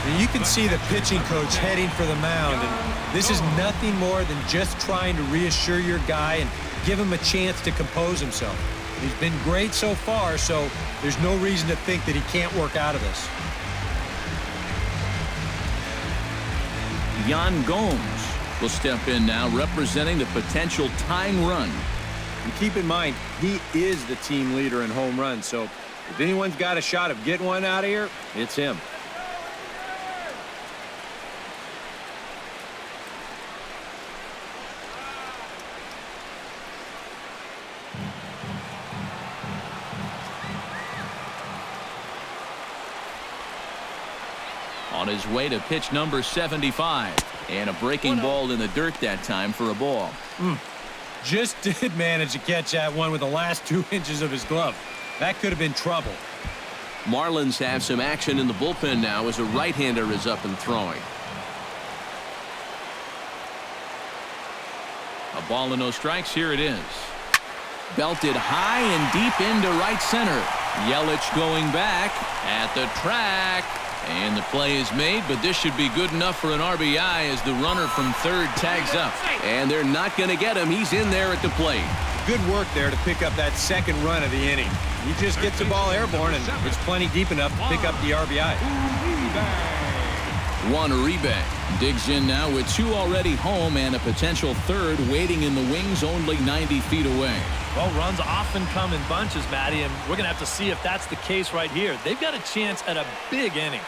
And you can see the pitching coach heading for the mound, and this is nothing more than just trying to reassure your guy and give him a chance to compose himself. He's been great so far, so there's no reason to think that he can't work out of this. Yan Gomes will step in now, representing the potential tying run. And keep in mind, he is the team leader in home runs, so if anyone's got a shot of getting one out of here, it's him. On his way to pitch number 75. And a breaking ball in the dirt that time for a ball. Just did manage to catch that one with the last 2 inches of his glove. That could have been trouble. Marlins have some action in the bullpen now as a right-hander is up and throwing. A ball and no strikes. Here it is. Belted high and deep into right center. Yelich going back at the track. And the play is made, but this should be good enough for an RBI as the runner from third tags up. And they're not going to get him. He's in there at the plate. Good work there to pick up that second run of the inning. He just gets the ball airborne, and it's plenty deep enough to pick up the RBI. Juan Uribe digs in now with 2 already home and a potential third waiting in the wings only 90 feet away. Well, runs often come in bunches, Matty, and we're going to have to see if that's the case right here. They've got a chance at a big inning.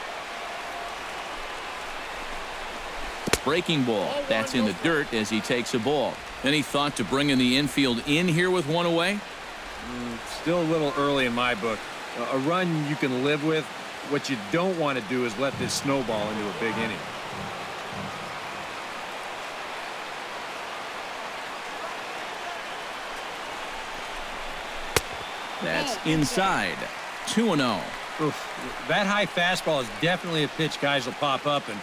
Breaking ball. That's in the dirt as he takes a ball. Any thought to bringing the infield in here with one away? Still a little early in my book. A run you can live with. What you don't want to do is let this snowball into a big inning. That's inside. 2-0. Oof. That high fastball is definitely a pitch guys will pop up, and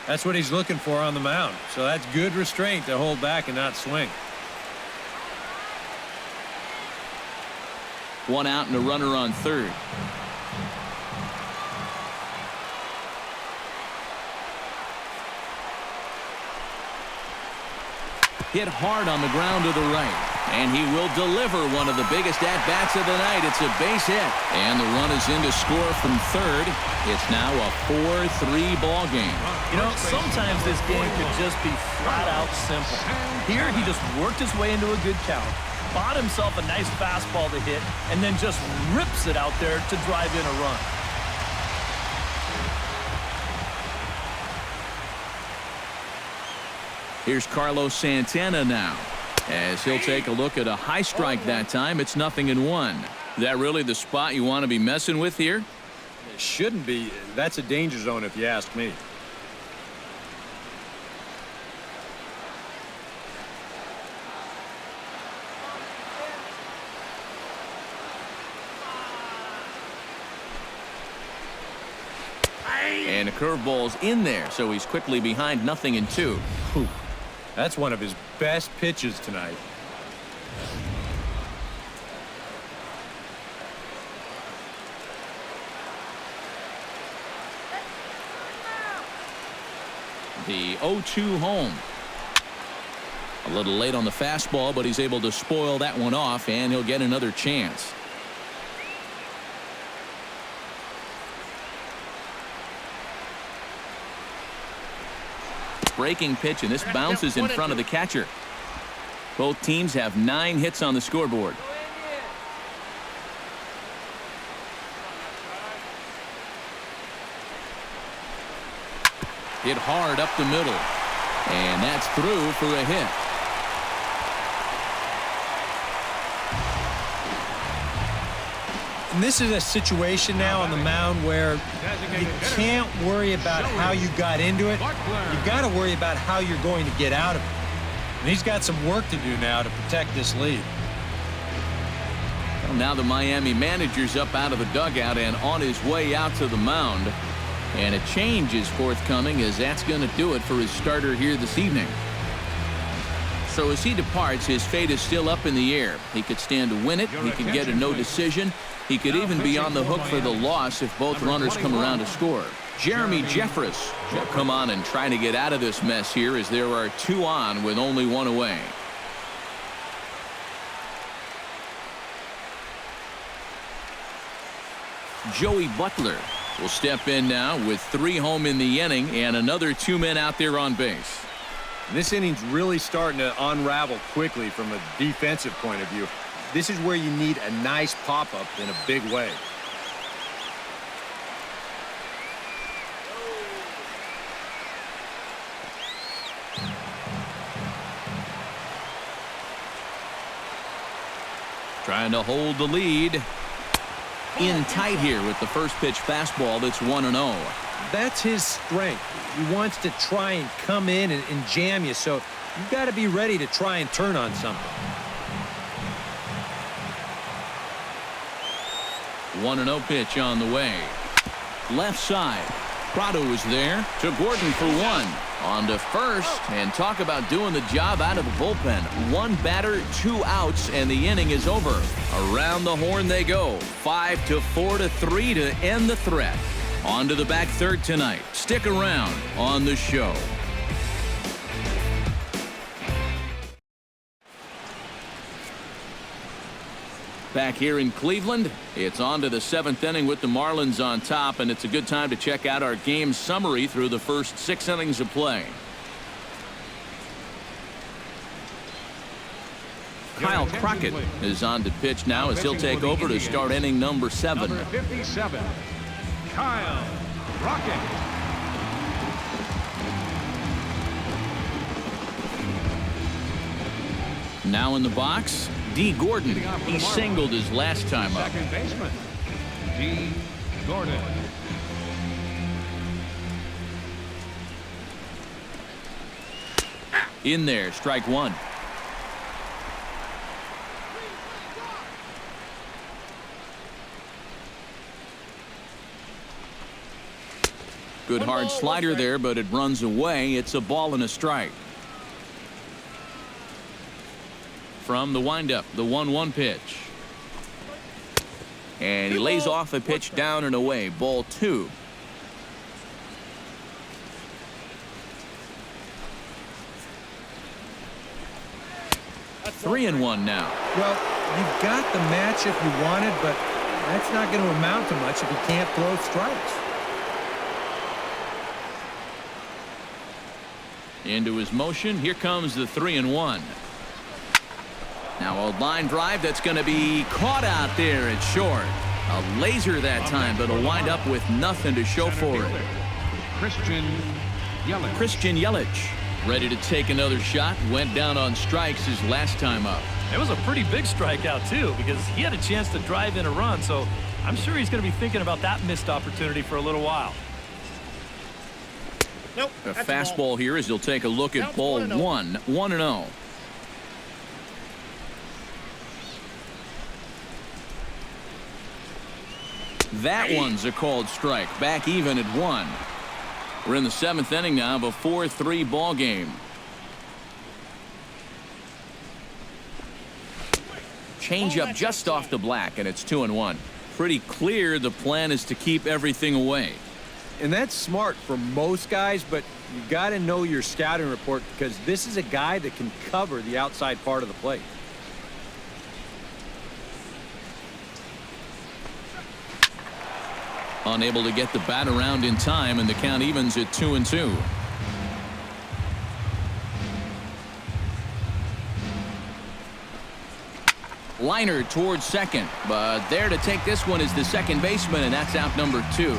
that's what he's looking for on the mound. So that's good restraint to hold back and not swing. 1 out and a runner on third. Hit hard on the ground to the right. And he will deliver one of the biggest at-bats of the night. It's a base hit. And the run is in to score from third. It's now a 4-3 ball game. You know, sometimes this game could just be flat out simple. Here, he just worked his way into a good count, bought himself a nice fastball to hit, and then just rips it out there to drive in a run. Here's Carlos Santana now, as he'll take a look at a high strike that time. It's 0-1. Is that really the spot you want to be messing with here? It shouldn't be. That's a danger zone if you ask me. And a curveball's in there, so he's quickly behind 0-2. Whew. That's one of his best pitches tonight. The 0-2 home. A little late on the fastball, but he's able to spoil that one off, and he'll get another chance. Breaking pitch, and this bounces in front of the catcher. Both teams have 9 hits on the scoreboard. Hit hard up the middle, and that's through for a hit. And this is a situation now on the mound where you can't worry about how you got into it. You've got to worry about how you're going to get out of it. And he's got some work to do now to protect this lead. Well, now the Miami manager's up out of the dugout and on his way out to the mound. And a change is forthcoming, as that's going to do it for his starter here this evening. So as he departs, his fate is still up in the air. He could stand to win it. He could get a no decision. He could even be on the hook for the loss if both runners come around to score. Jeremy Jeffress will come on and try to get out of this mess here, as there are 2 on with only 1 away. Joey Butler will step in now with 3 home in the inning and another 2 men out there on base. This inning's really starting to unravel quickly from a defensive point of view. This is where you need a nice pop-up in a big way. Trying to hold the lead. In tight here with the first pitch fastball that's 1-0. That's his strength. He wants to try and come in and jam you, so you've got to be ready to try and turn on something. 1-0 pitch on the way. Left side. Prado is there to Gordon for 1. On to first, and talk about doing the job out of the bullpen. 1 batter, 2 outs, and the inning is over. Around the horn they go. 5-4-3 to end the threat. On to the back third tonight. Stick around on the show. Back here in Cleveland, it's on to the 7th inning with the Marlins on top, and it's a good time to check out our game summary through the first 6 innings of play. Kyle Crockett is on to pitch now as he'll take over to start inning number 7. Number 57, Kyle Crockett. Now in the box, D. Gordon. He singled his last time up. Second baseman, D. Gordon. In there, strike 1. Good hard slider there, but it runs away. It's a ball and a strike. From the windup, the 1-1 pitch. And he lays off a pitch down and away. Ball 2. That's 3-1 now. Well, you've got the matchup you wanted, but that's not going to amount to much if you can't throw strikes. Into his motion. Here comes the 3-1. Now a line drive that's going to be caught out there at short. A laser that time, but it'll wind up with nothing to show for it. Christian Yelich ready to take another shot. Went down on strikes his last time up. It was a pretty big strikeout too, because he had a chance to drive in a run, so I'm sure he's going to be thinking about that missed opportunity for a little while. Nope, a fastball here as he'll take a look at ball 1. 1-0. That one's a called strike. Back even at 1. We're in the 7th inning now of a 4-3 ball game. Change up just off the black, and it's 2-1. Pretty clear the plan is to keep everything away. And that's smart for most guys, but you got to know your scouting report because this is a guy that can cover the outside part of the plate. Unable to get the bat around in time, and the count evens at 2-2. Liner towards second, but there to take this one is the second baseman, and that's out number 2.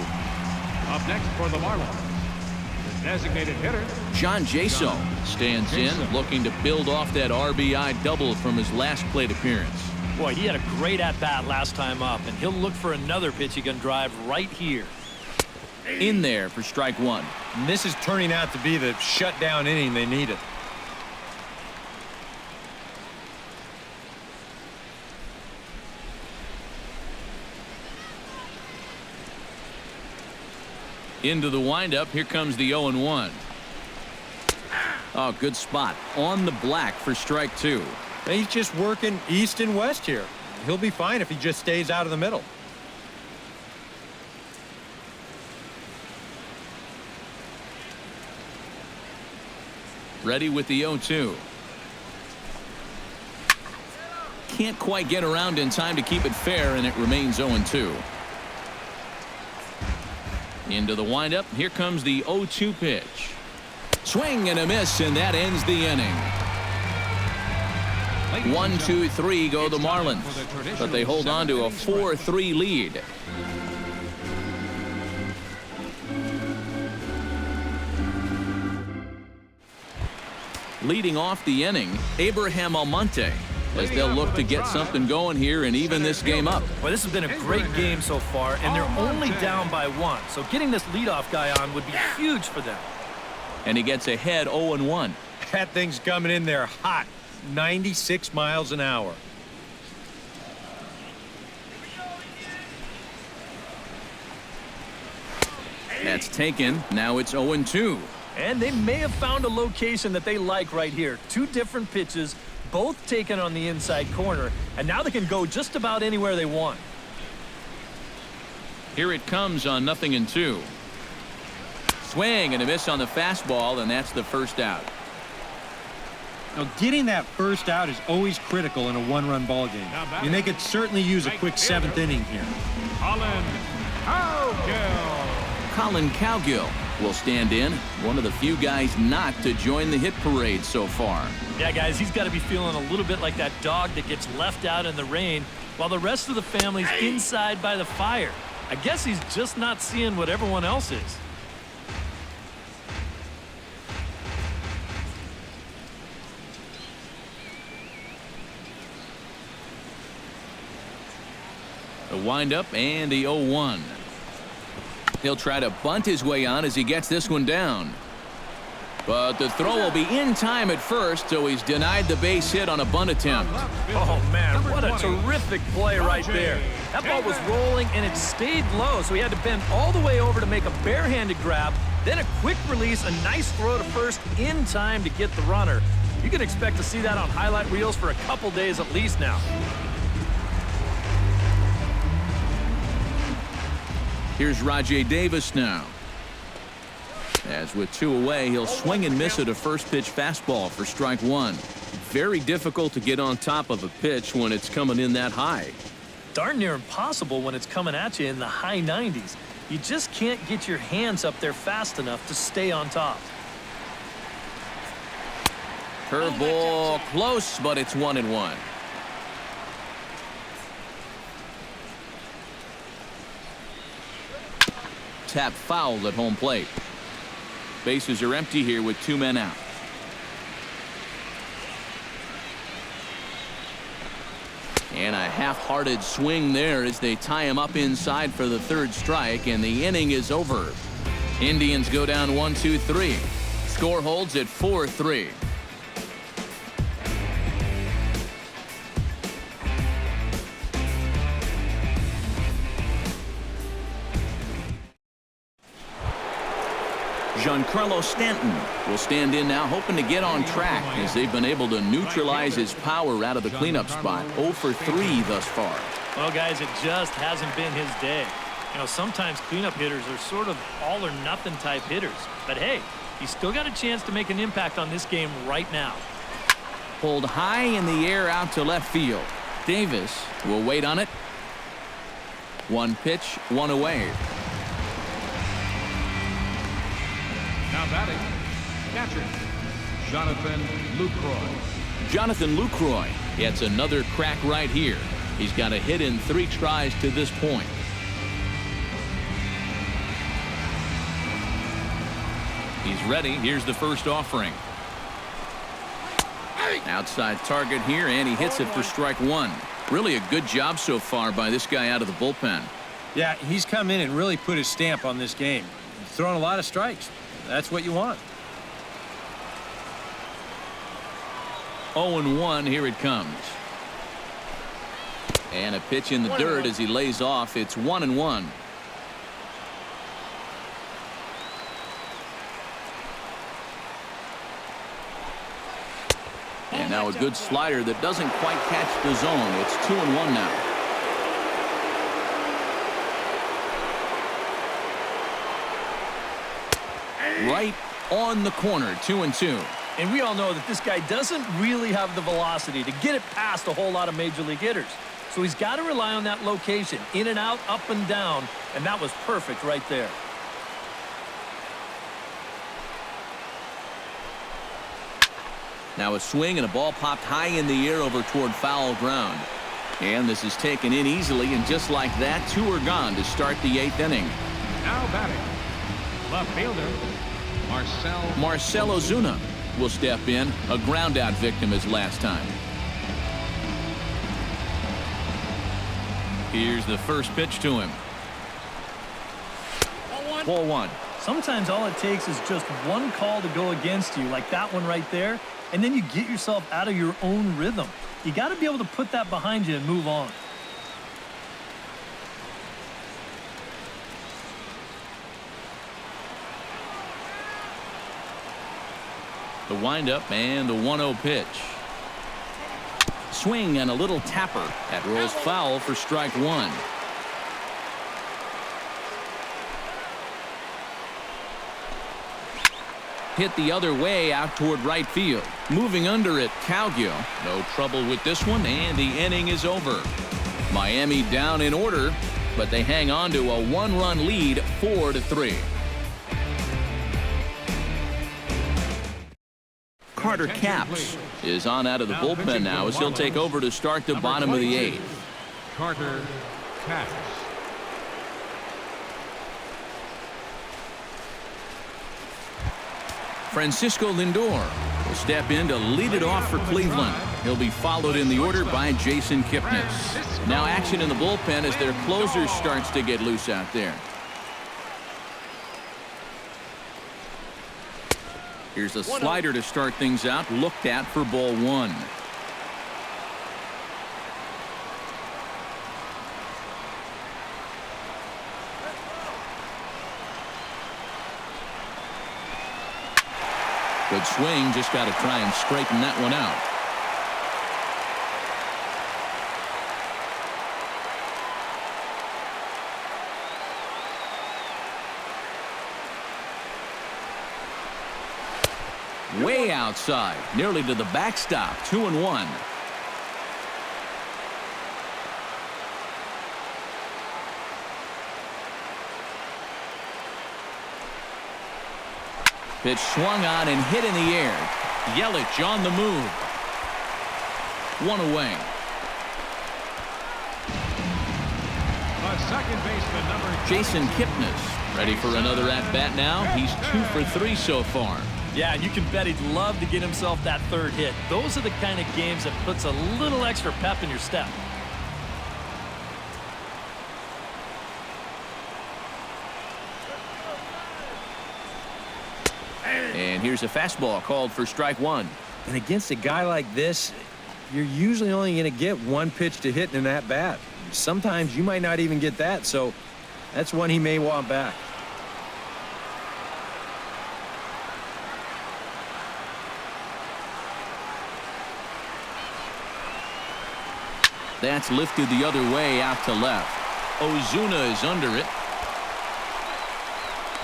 Up next for the Marlins, the designated hitter, John Jaso stands in, looking to build off that RBI double from his last plate appearance. Boy, he had a great at-bat last time up, and he'll look for another pitch he can drive right here. In there for strike 1. And this is turning out to be the shutdown inning they needed. Into the windup. Here comes the 0-1. Oh, good spot on the black for strike 2. He's just working east and west here. He'll be fine if he just stays out of the middle. Ready with the 0-2. Can't quite get around in time to keep it fair, and it remains 0-2. Into the windup. Here comes the 0-2 pitch. Swing and a miss, and that ends the inning. 1-2-3 go the Marlins, but they hold on to a 4-3 lead. Leading off the inning, Abraham Almonte, as they'll look to get something going here and even this game up. Well, this has been a great game so far, and they're only down by 1. So getting this leadoff guy on would be huge for them. And he gets ahead 0-1. That thing's coming in there hot. 96 miles an hour. That's taken. Now it's 0-2. And they may have found a location that they like right here. 2 different pitches, both taken on the inside corner, and now they can go just about anywhere they want. Here it comes on 0-2. Swing and a miss on the fastball, and that's the first out. Now, getting that first out is always critical in a 1-run ball game. And they could certainly use a quick 7th inning here. Colin Cowgill will stand in, one of the few guys not to join the hit parade so far. Yeah, guys, he's got to be feeling a little bit like that dog that gets left out in the rain while the rest of the family's inside by the fire. I guess he's just not seeing what everyone else is. The windup and the 0-1. He'll try to bunt his way on as he gets this one down. But the throw will be in time at first, so he's denied the base hit on a bunt attempt. Oh, man, what a terrific play right there. That ball was rolling, and it stayed low, so he had to bend all the way over to make a barehanded grab, then a quick release, a nice throw to first in time to get the runner. You can expect to see that on highlight reels for a couple days at least now. Here's Rajay Davis now. As with 2 away, he'll swing and miss at a first pitch fastball for strike 1. Very difficult to get on top of a pitch when it's coming in that high. Darn near impossible when it's coming at you in the high 90s. You just can't get your hands up there fast enough to stay on top. Curveball close, but it's 1-1. Tap fouled at home plate. Bases are empty here with 2 men out. And a half-hearted swing there as they tie him up inside for the 3rd strike, and the inning is over. Indians go down 1-2-3. Score holds at 4-3. Giancarlo Stanton will stand in now, hoping to get on track as they've been able to neutralize his power out of the cleanup spot. 0 for 3 thus far. Well, guys, it just hasn't been his day. You know, sometimes cleanup hitters are sort of all or nothing type hitters. But hey, he's still got a chance to make an impact on this game right now. Pulled high in the air out to left field. Davis will wait on it. 1 pitch, 1 away. Now batting, catcher, Jonathan Lucroy. Jonathan Lucroy gets another crack right here. He's got a hit in 3 tries to this point. He's ready. Here's the first offering. Outside target here, and he hits it for strike 1. Really a good job so far by this guy out of the bullpen. Yeah, he's come in and really put his stamp on this game. He's thrown a lot of strikes. That's what you want. 0-1, here it comes. And a pitch in the dirt as he lays off. It's 1-1. And now a good slider that doesn't quite catch the zone. It's 2-1 now. Right on the corner, 2-2. And we all know that this guy doesn't really have the velocity to get it past a whole lot of major league hitters. So he's got to rely on that location, in and out, up and down, and that was perfect right there. Now a swing and a ball popped high in the air over toward foul ground. And this is taken in easily, and just like that, 2 are gone to start the 8th inning. Now batting, left fielder, Marcell Ozuna will step in, a ground out victim as last time. Here's the first pitch to him. 4-1. Sometimes all it takes is just one call to go against you, like that one right there, and then you get yourself out of your own rhythm. You got to be able to put that behind you and move on. The windup and the 1-0 pitch. Swing and a little tapper. That rolls foul for strike 1. Hit the other way out toward right field. Moving under it, Calgio. No trouble with this one, and the inning is over. Miami down in order, but they hang on to a 1-run lead, 4-3. Carter Capps is on out of the bullpen now as he'll take over to start the bottom of the 8th. Carter Capps. Francisco Lindor will step in to lead it off for Cleveland. He'll be followed in the order by Jason Kipnis. Now action in the bullpen as their closer starts to get loose out there. Here's a slider to start things out, looked at for ball 1. Good swing, just got to try and straighten that one out. Way outside, nearly to the backstop, 2-1. Pitch swung on and hit in the air. Yelich on the move. 1 away. Second baseman number Jason Kipnis ready for another at-bat now. He's 2 for 3 so far. Yeah, and you can bet he'd love to get himself that 3rd hit. Those are the kind of games that puts a little extra pep in your step. And here's a fastball called for strike 1. And against a guy like this, you're usually only going to get 1 pitch to hit in an at-bat. Sometimes you might not even get that, so that's one he may want back. That's lifted the other way out to left. Ozuna is under it.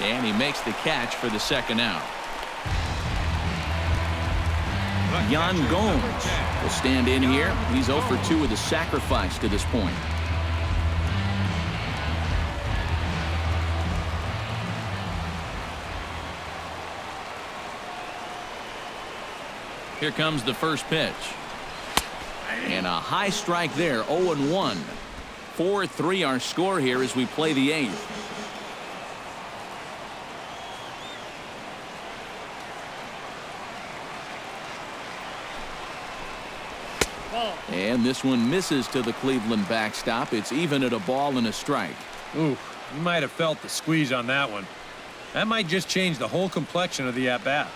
And he makes the catch for the second out. Yan Gomes will stand in here. He's 0 for 2 with a sacrifice to this point. Here comes the first pitch. And a high strike there, 0-1. 4-3 our score here as we play the 8th. And this one misses to the Cleveland backstop. It's even at a ball and a strike. Ooh, you might have felt the squeeze on that one. That might just change the whole complexion of the at-bat.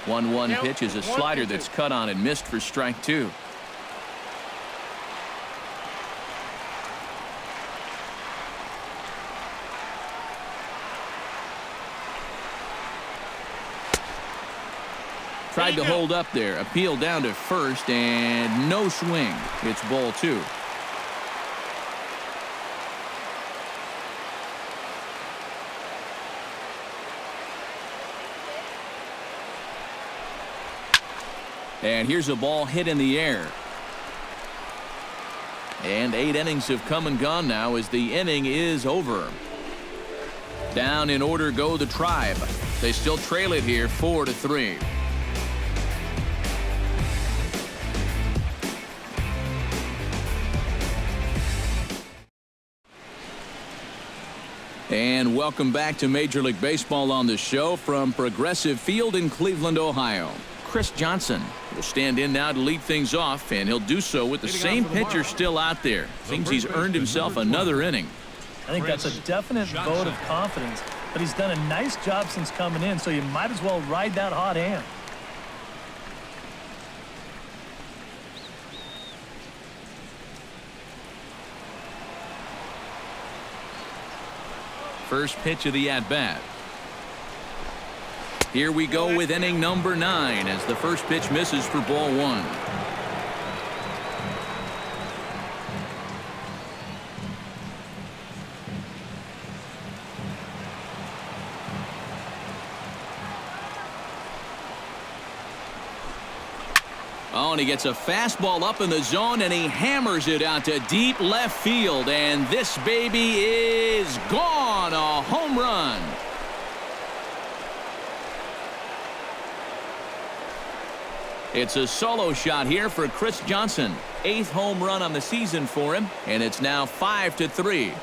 One pitch is a slider that's cut on and missed for strike 2. Tried to hold up there. Appeal down to first and no swing. It's ball 2. And here's a ball hit in the air. And 8 innings have come and gone now as the inning is over. Down in order go the Tribe. They still trail it here 4-3. And welcome back to Major League Baseball on the show from Progressive Field in Cleveland, Ohio. Chris Johnson will stand in now to lead things off, and he'll do so with the same pitcher still out there. Thinks he's earned himself another inning. I think that's a definite vote of confidence, but he's done a nice job since coming in, so you might as well ride that hot hand. First pitch of the at-bat. Here we go with inning number 9 as the first pitch misses for ball 1. Oh, and he gets a fastball up in the zone, and he hammers it out to deep left field. And this baby is gone. A home run. It's a solo shot here for Chris Johnson. 8th home run on the season for him, and it's now 5-3.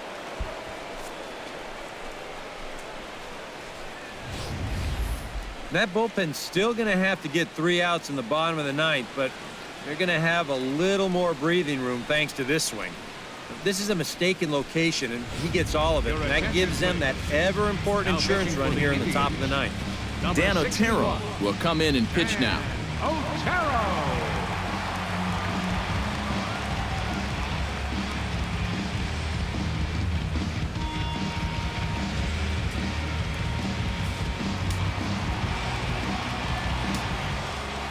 That bullpen's still going to have to get 3 outs in the bottom of the 9th, but they're going to have a little more breathing room thanks to this swing. This is a mistaken location, and he gets all of it, and that gives them that ever-important insurance run here in the top of the 9th. Dan Otero will come in and pitch now. Otero.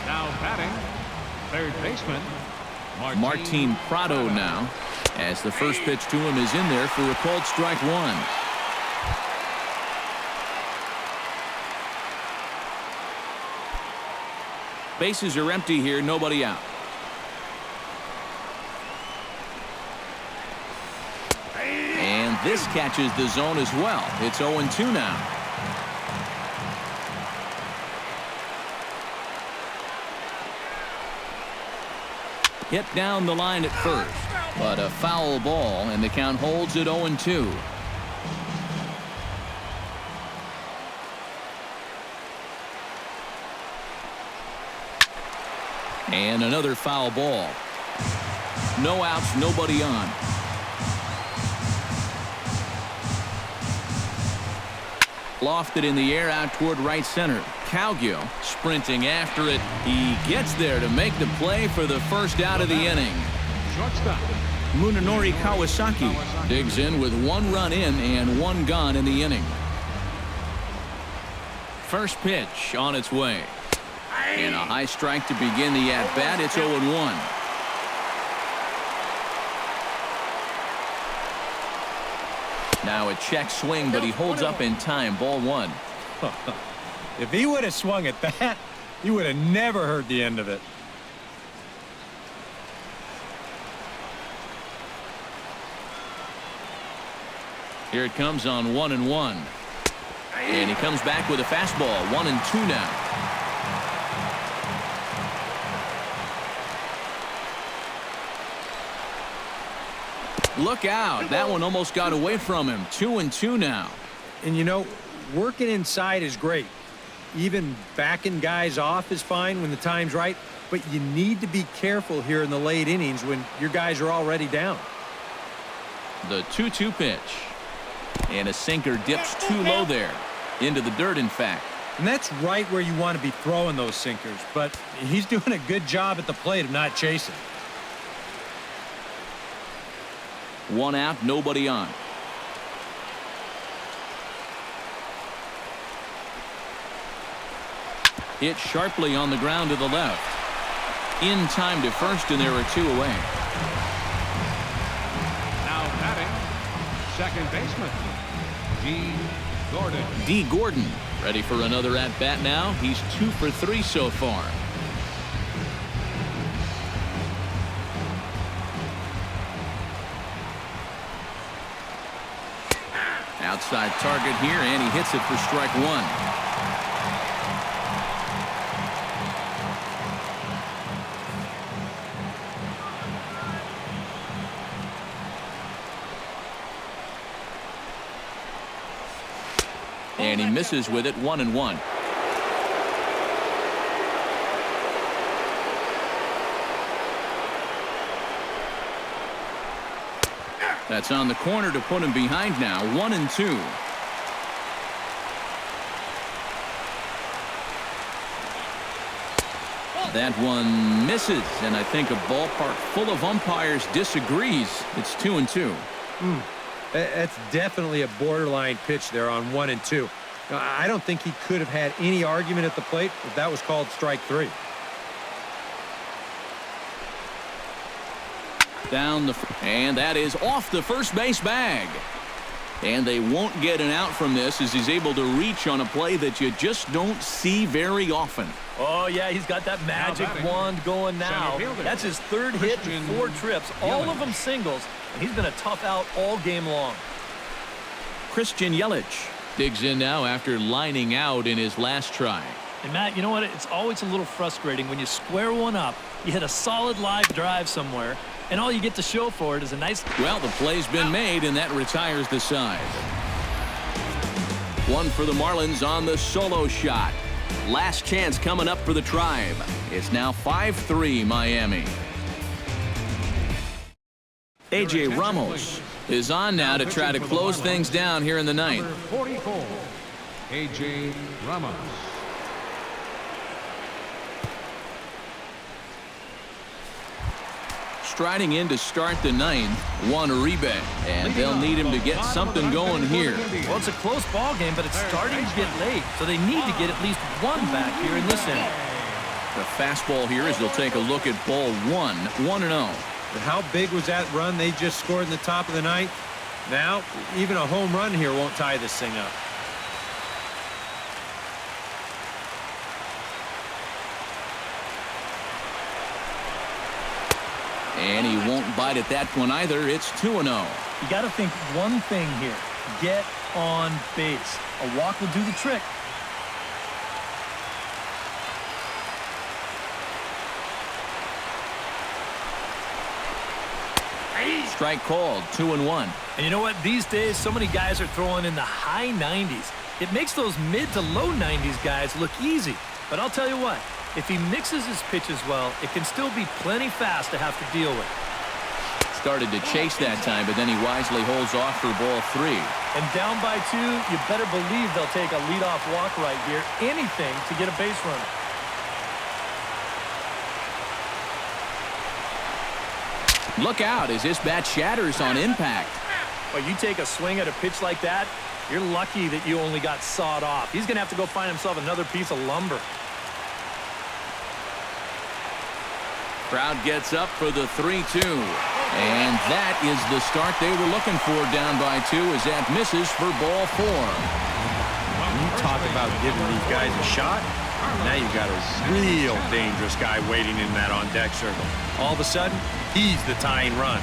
Now batting, third baseman, Martin Prado now, as the first pitch to him is in there for a called strike 1. Bases are empty here, nobody out. And this catches the zone as well. It's 0-2 now. Hit down the line at first, but a foul ball, and the count holds at 0-2. And another foul ball. No outs, nobody on. Lofted in the air out toward right center. Cowgill sprinting after it. He gets there to make the play for the first out of the inning. shortstop, Munenori Kawasaki digs in with 1 run in and 1 gone in the inning. First pitch on its way. And a high strike to begin the at-bat. It's 0-1. Now a check swing, but he holds up in time. Ball 1. If he would have swung at that, you would have never heard the end of it. Here it comes on 1-1. And he comes back with a fastball. 1-2 now. Look out. That one almost got away from him. 2-2 now. And you know, working inside is great. Even backing guys off is fine when the time's right. But you need to be careful here in the late innings when your guys are already down. The 2-2 pitch. And a sinker dips too low there. Into the dirt, in fact. And that's right where you want to be throwing those sinkers. But he's doing a good job at the plate of not chasing. 1 out, nobody on. Hit sharply on the ground to the left. In time to first, and there are 2 away. Now batting, second baseman, D. Gordon. D. Gordon ready for another at-bat now. He's 2 for 3 so far. Outside target here, and he hits it for strike 1. And he misses with it. 1-1. That's on the corner to put him behind now. 1-2. That one misses, and I think a ballpark full of umpires disagrees. It's 2-2. That's definitely a borderline pitch there on 1-2. I don't think he could have had any argument at the plate if that was called strike 3. And that is off the first base bag. And they won't get an out from this as he's able to reach on a play that you just don't see very often. Oh, yeah, he's got that magic wand going now. That's his 3rd hit in 4 trips, all of them singles, and he's been a tough out all game long. Christian Yelich digs in now after lining out in his last try. And, Matt, you know what? It's always a little frustrating when you square one up, you hit a solid live drive somewhere, and all you get to show for it is a nice... Well, the play's been made, and that retires the side. 1 for the Marlins on the solo shot. Last chance coming up for the Tribe. It's now 5-3 Miami. A.J. Ramos is on now to try to close things down here in the 9th. Number 44, A.J. Ramos. Striding in to start the 9th, Juan Uribe, and they'll need him to get something going here. Well, it's a close ball game, but it's starting to get late, so they need to get at least 1 back here in this inning. The fastball here as they'll take a look at ball 1, 1-0. How big was that run they just scored in the top of the 9th? Now, even a home run here won't tie this thing up. And he won't bite at that one either. It's 2-0. You got to think one thing here. Get on base. A walk will do the trick. Strike called. 2-1. And you know what? These days, so many guys are throwing in the high 90s. It makes those mid to low 90s guys look easy. But I'll tell you what. If he mixes his pitches well, it can still be plenty fast to have to deal with. Started to chase that time, but then he wisely holds off for ball 3. And down by 2, you better believe they'll take a leadoff walk right here. Anything to get a base runner. Look out as this bat shatters on impact. Well, you take a swing at a pitch like that, you're lucky that you only got sawed off. He's going to have to go find himself another piece of lumber. Crowd gets up for the 3-2. And that is the start they were looking for, down by 2, as that misses for ball 4. You talk about giving these guys a shot. Now you've got a real dangerous guy waiting in that on-deck circle. All of a sudden, he's the tying run.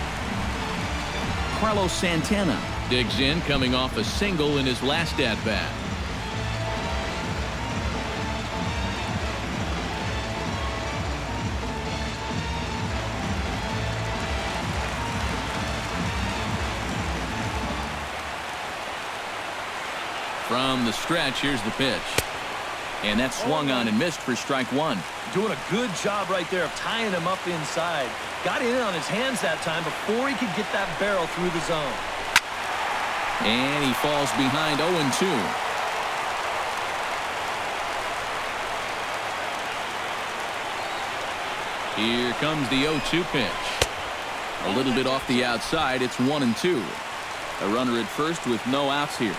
Carlos Santana digs in, coming off a single in his last at-bat. From the stretch, here's the pitch. And that's swung on and missed for strike 1. Doing a good job right there of tying him up inside. Got in on his hands that time before he could get that barrel through the zone. And he falls behind 0-2. Here comes the 0-2 pitch. A little bit off the outside. It's 1-2. A runner at first with no outs here.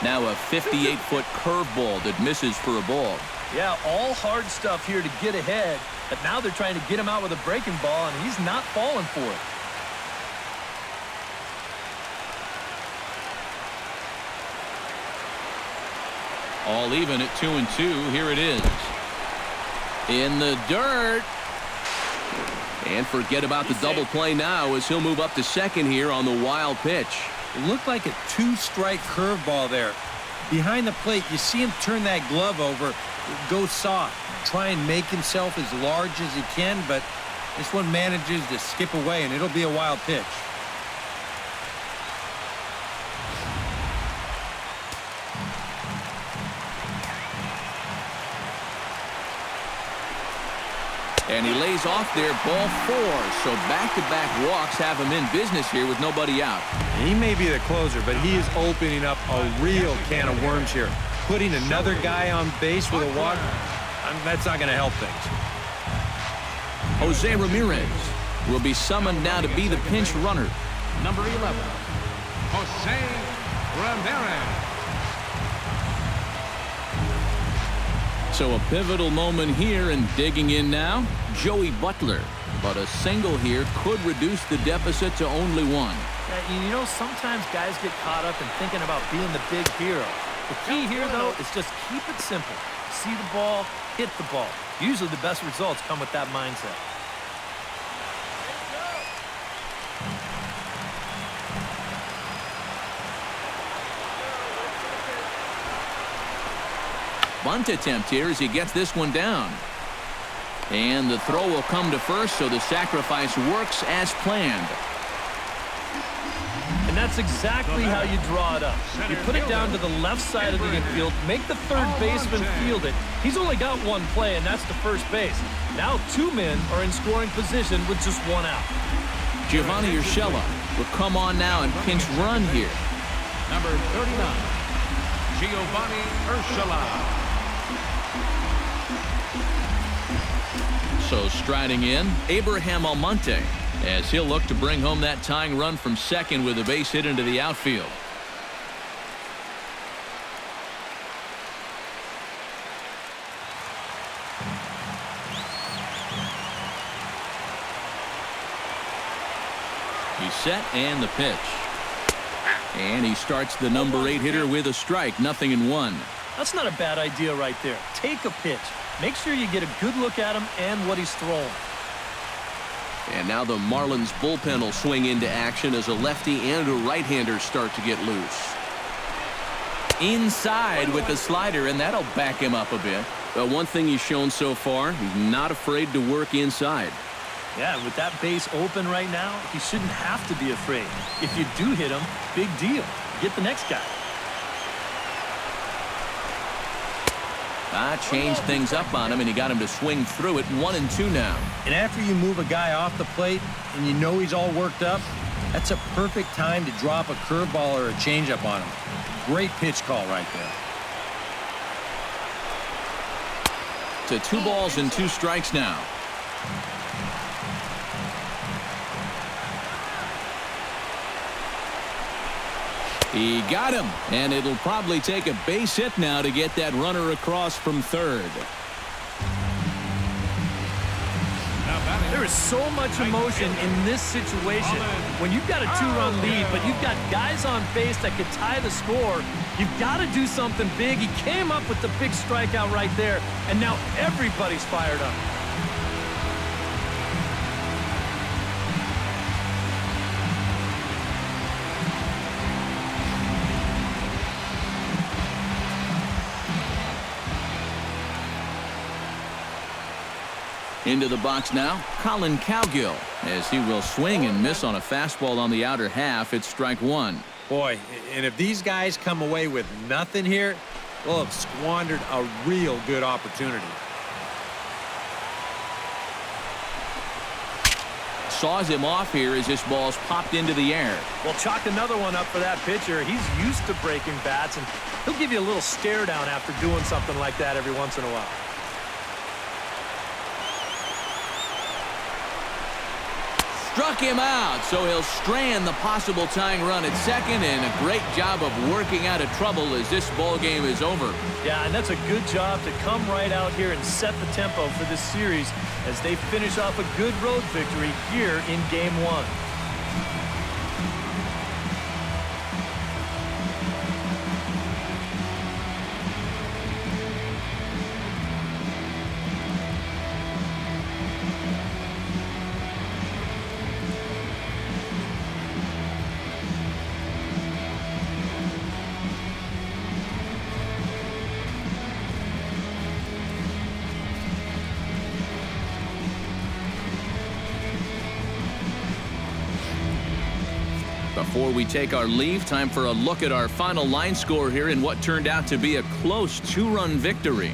Now a 58-foot curveball that misses for a ball. Yeah, all hard stuff here to get ahead, but now they're trying to get him out with a breaking ball, and he's not falling for it. All even at 2-2. Here it is. In the dirt. And forget about the double play now, as he'll move up to second here on the wild pitch. It looked like a 2-strike curveball there. Behind the plate, you see him turn that glove over, go soft, try and make himself as large as he can, but this one manages to skip away, and it'll be a wild pitch. And he lays off there, ball 4. So back-to-back walks have him in business here with nobody out. He may be the closer, but he is opening up a real can of worms here. Putting another guy on base with a walk, that's not going to help things. Jose Ramirez will be summoned now to be the pinch runner. Number 11, Jose Ramirez. So a pivotal moment here, and digging in now, Joey Butler. But a single here could reduce the deficit to only 1. Yeah, you know, sometimes guys get caught up in thinking about being the big hero. The key here, though, is just keep it simple. See the ball, hit the ball. Usually the best results come with that mindset. Bunt attempt here as he gets this one down. And the throw will come to first, so the sacrifice works as planned. And that's exactly how you draw it up. You put it down to the left side of the infield, make the third baseman field it. He's only got one play, and that's to first base. Now 2 men are in scoring position with just 1 out. Giovanni Urshela will come on now and pinch run here. Number 39, Giovanni Urshela. So striding in, Abraham Almonte, as he'll look to bring home that tying run from second with a base hit into the outfield. He's set, and the pitch. And he starts the number 8 hitter with a strike, 0-1. That's not a bad idea right there. Take a pitch. Make sure you get a good look at him and what he's throwing. And now the Marlins bullpen will swing into action as a lefty and a right-hander start to get loose. Inside with the slider, and that'll back him up a bit. But one thing he's shown so far, he's not afraid to work inside. Yeah, with that base open right now, he shouldn't have to be afraid. If you do hit him, big deal. Get the next guy. Changed things up on him, and he got him to swing through it. 1-2 now. And after you move a guy off the plate and you know he's all worked up, that's a perfect time to drop a curveball or a changeup on him. Great pitch call right there. to 2 balls and 2 strikes now. He got him, and it'll probably take a base hit now to get that runner across from third. There is so much emotion in this situation. When you've got a 2-run lead, but you've got guys on base that could tie the score, you've got to do something big. He came up with the big strikeout right there, and now everybody's fired up. Into the box now, Colin Cowgill, as he will swing and miss on a fastball on the outer half. It's strike 1. Boy, and if these guys come away with nothing here, they'll have squandered a real good opportunity. Saws him off here as this ball's popped into the air. Well, chalk another one up for that pitcher. He's used to breaking bats, and he'll give you a little stare down after doing something like that every once in a while. Struck him out, so he'll strand the possible tying run at second, and a great job of working out of trouble as this ball game is over. Yeah, and that's a good job to come right out here and set the tempo for this series as they finish off a good road victory here in Game 1. Before we take our leave, time for a look at our final line score here in what turned out to be a close 2-run victory.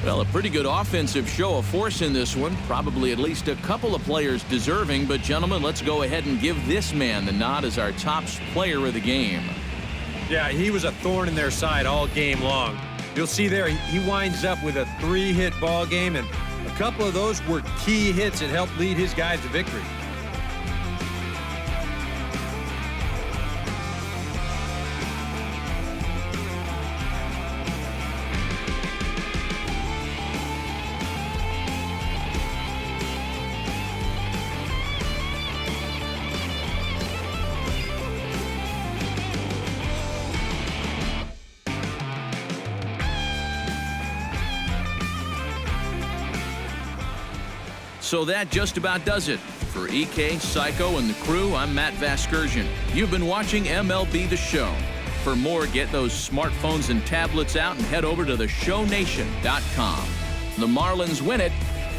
Well, a pretty good offensive show of force in this one. Probably at least a couple of players deserving. But, gentlemen, let's go ahead and give this man the nod as our top player of the game. Yeah, he was a thorn in their side all game long. You'll see there he winds up with a 3-hit ball game, and a couple of those were key hits that helped lead his guys to victory. So that just about does it. For EK, Psycho, and the crew, I'm Matt Vasgersian. You've been watching MLB The Show. For more, get those smartphones and tablets out and head over to theshownation.com. The Marlins win it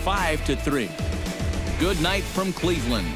5-3. Good night from Cleveland.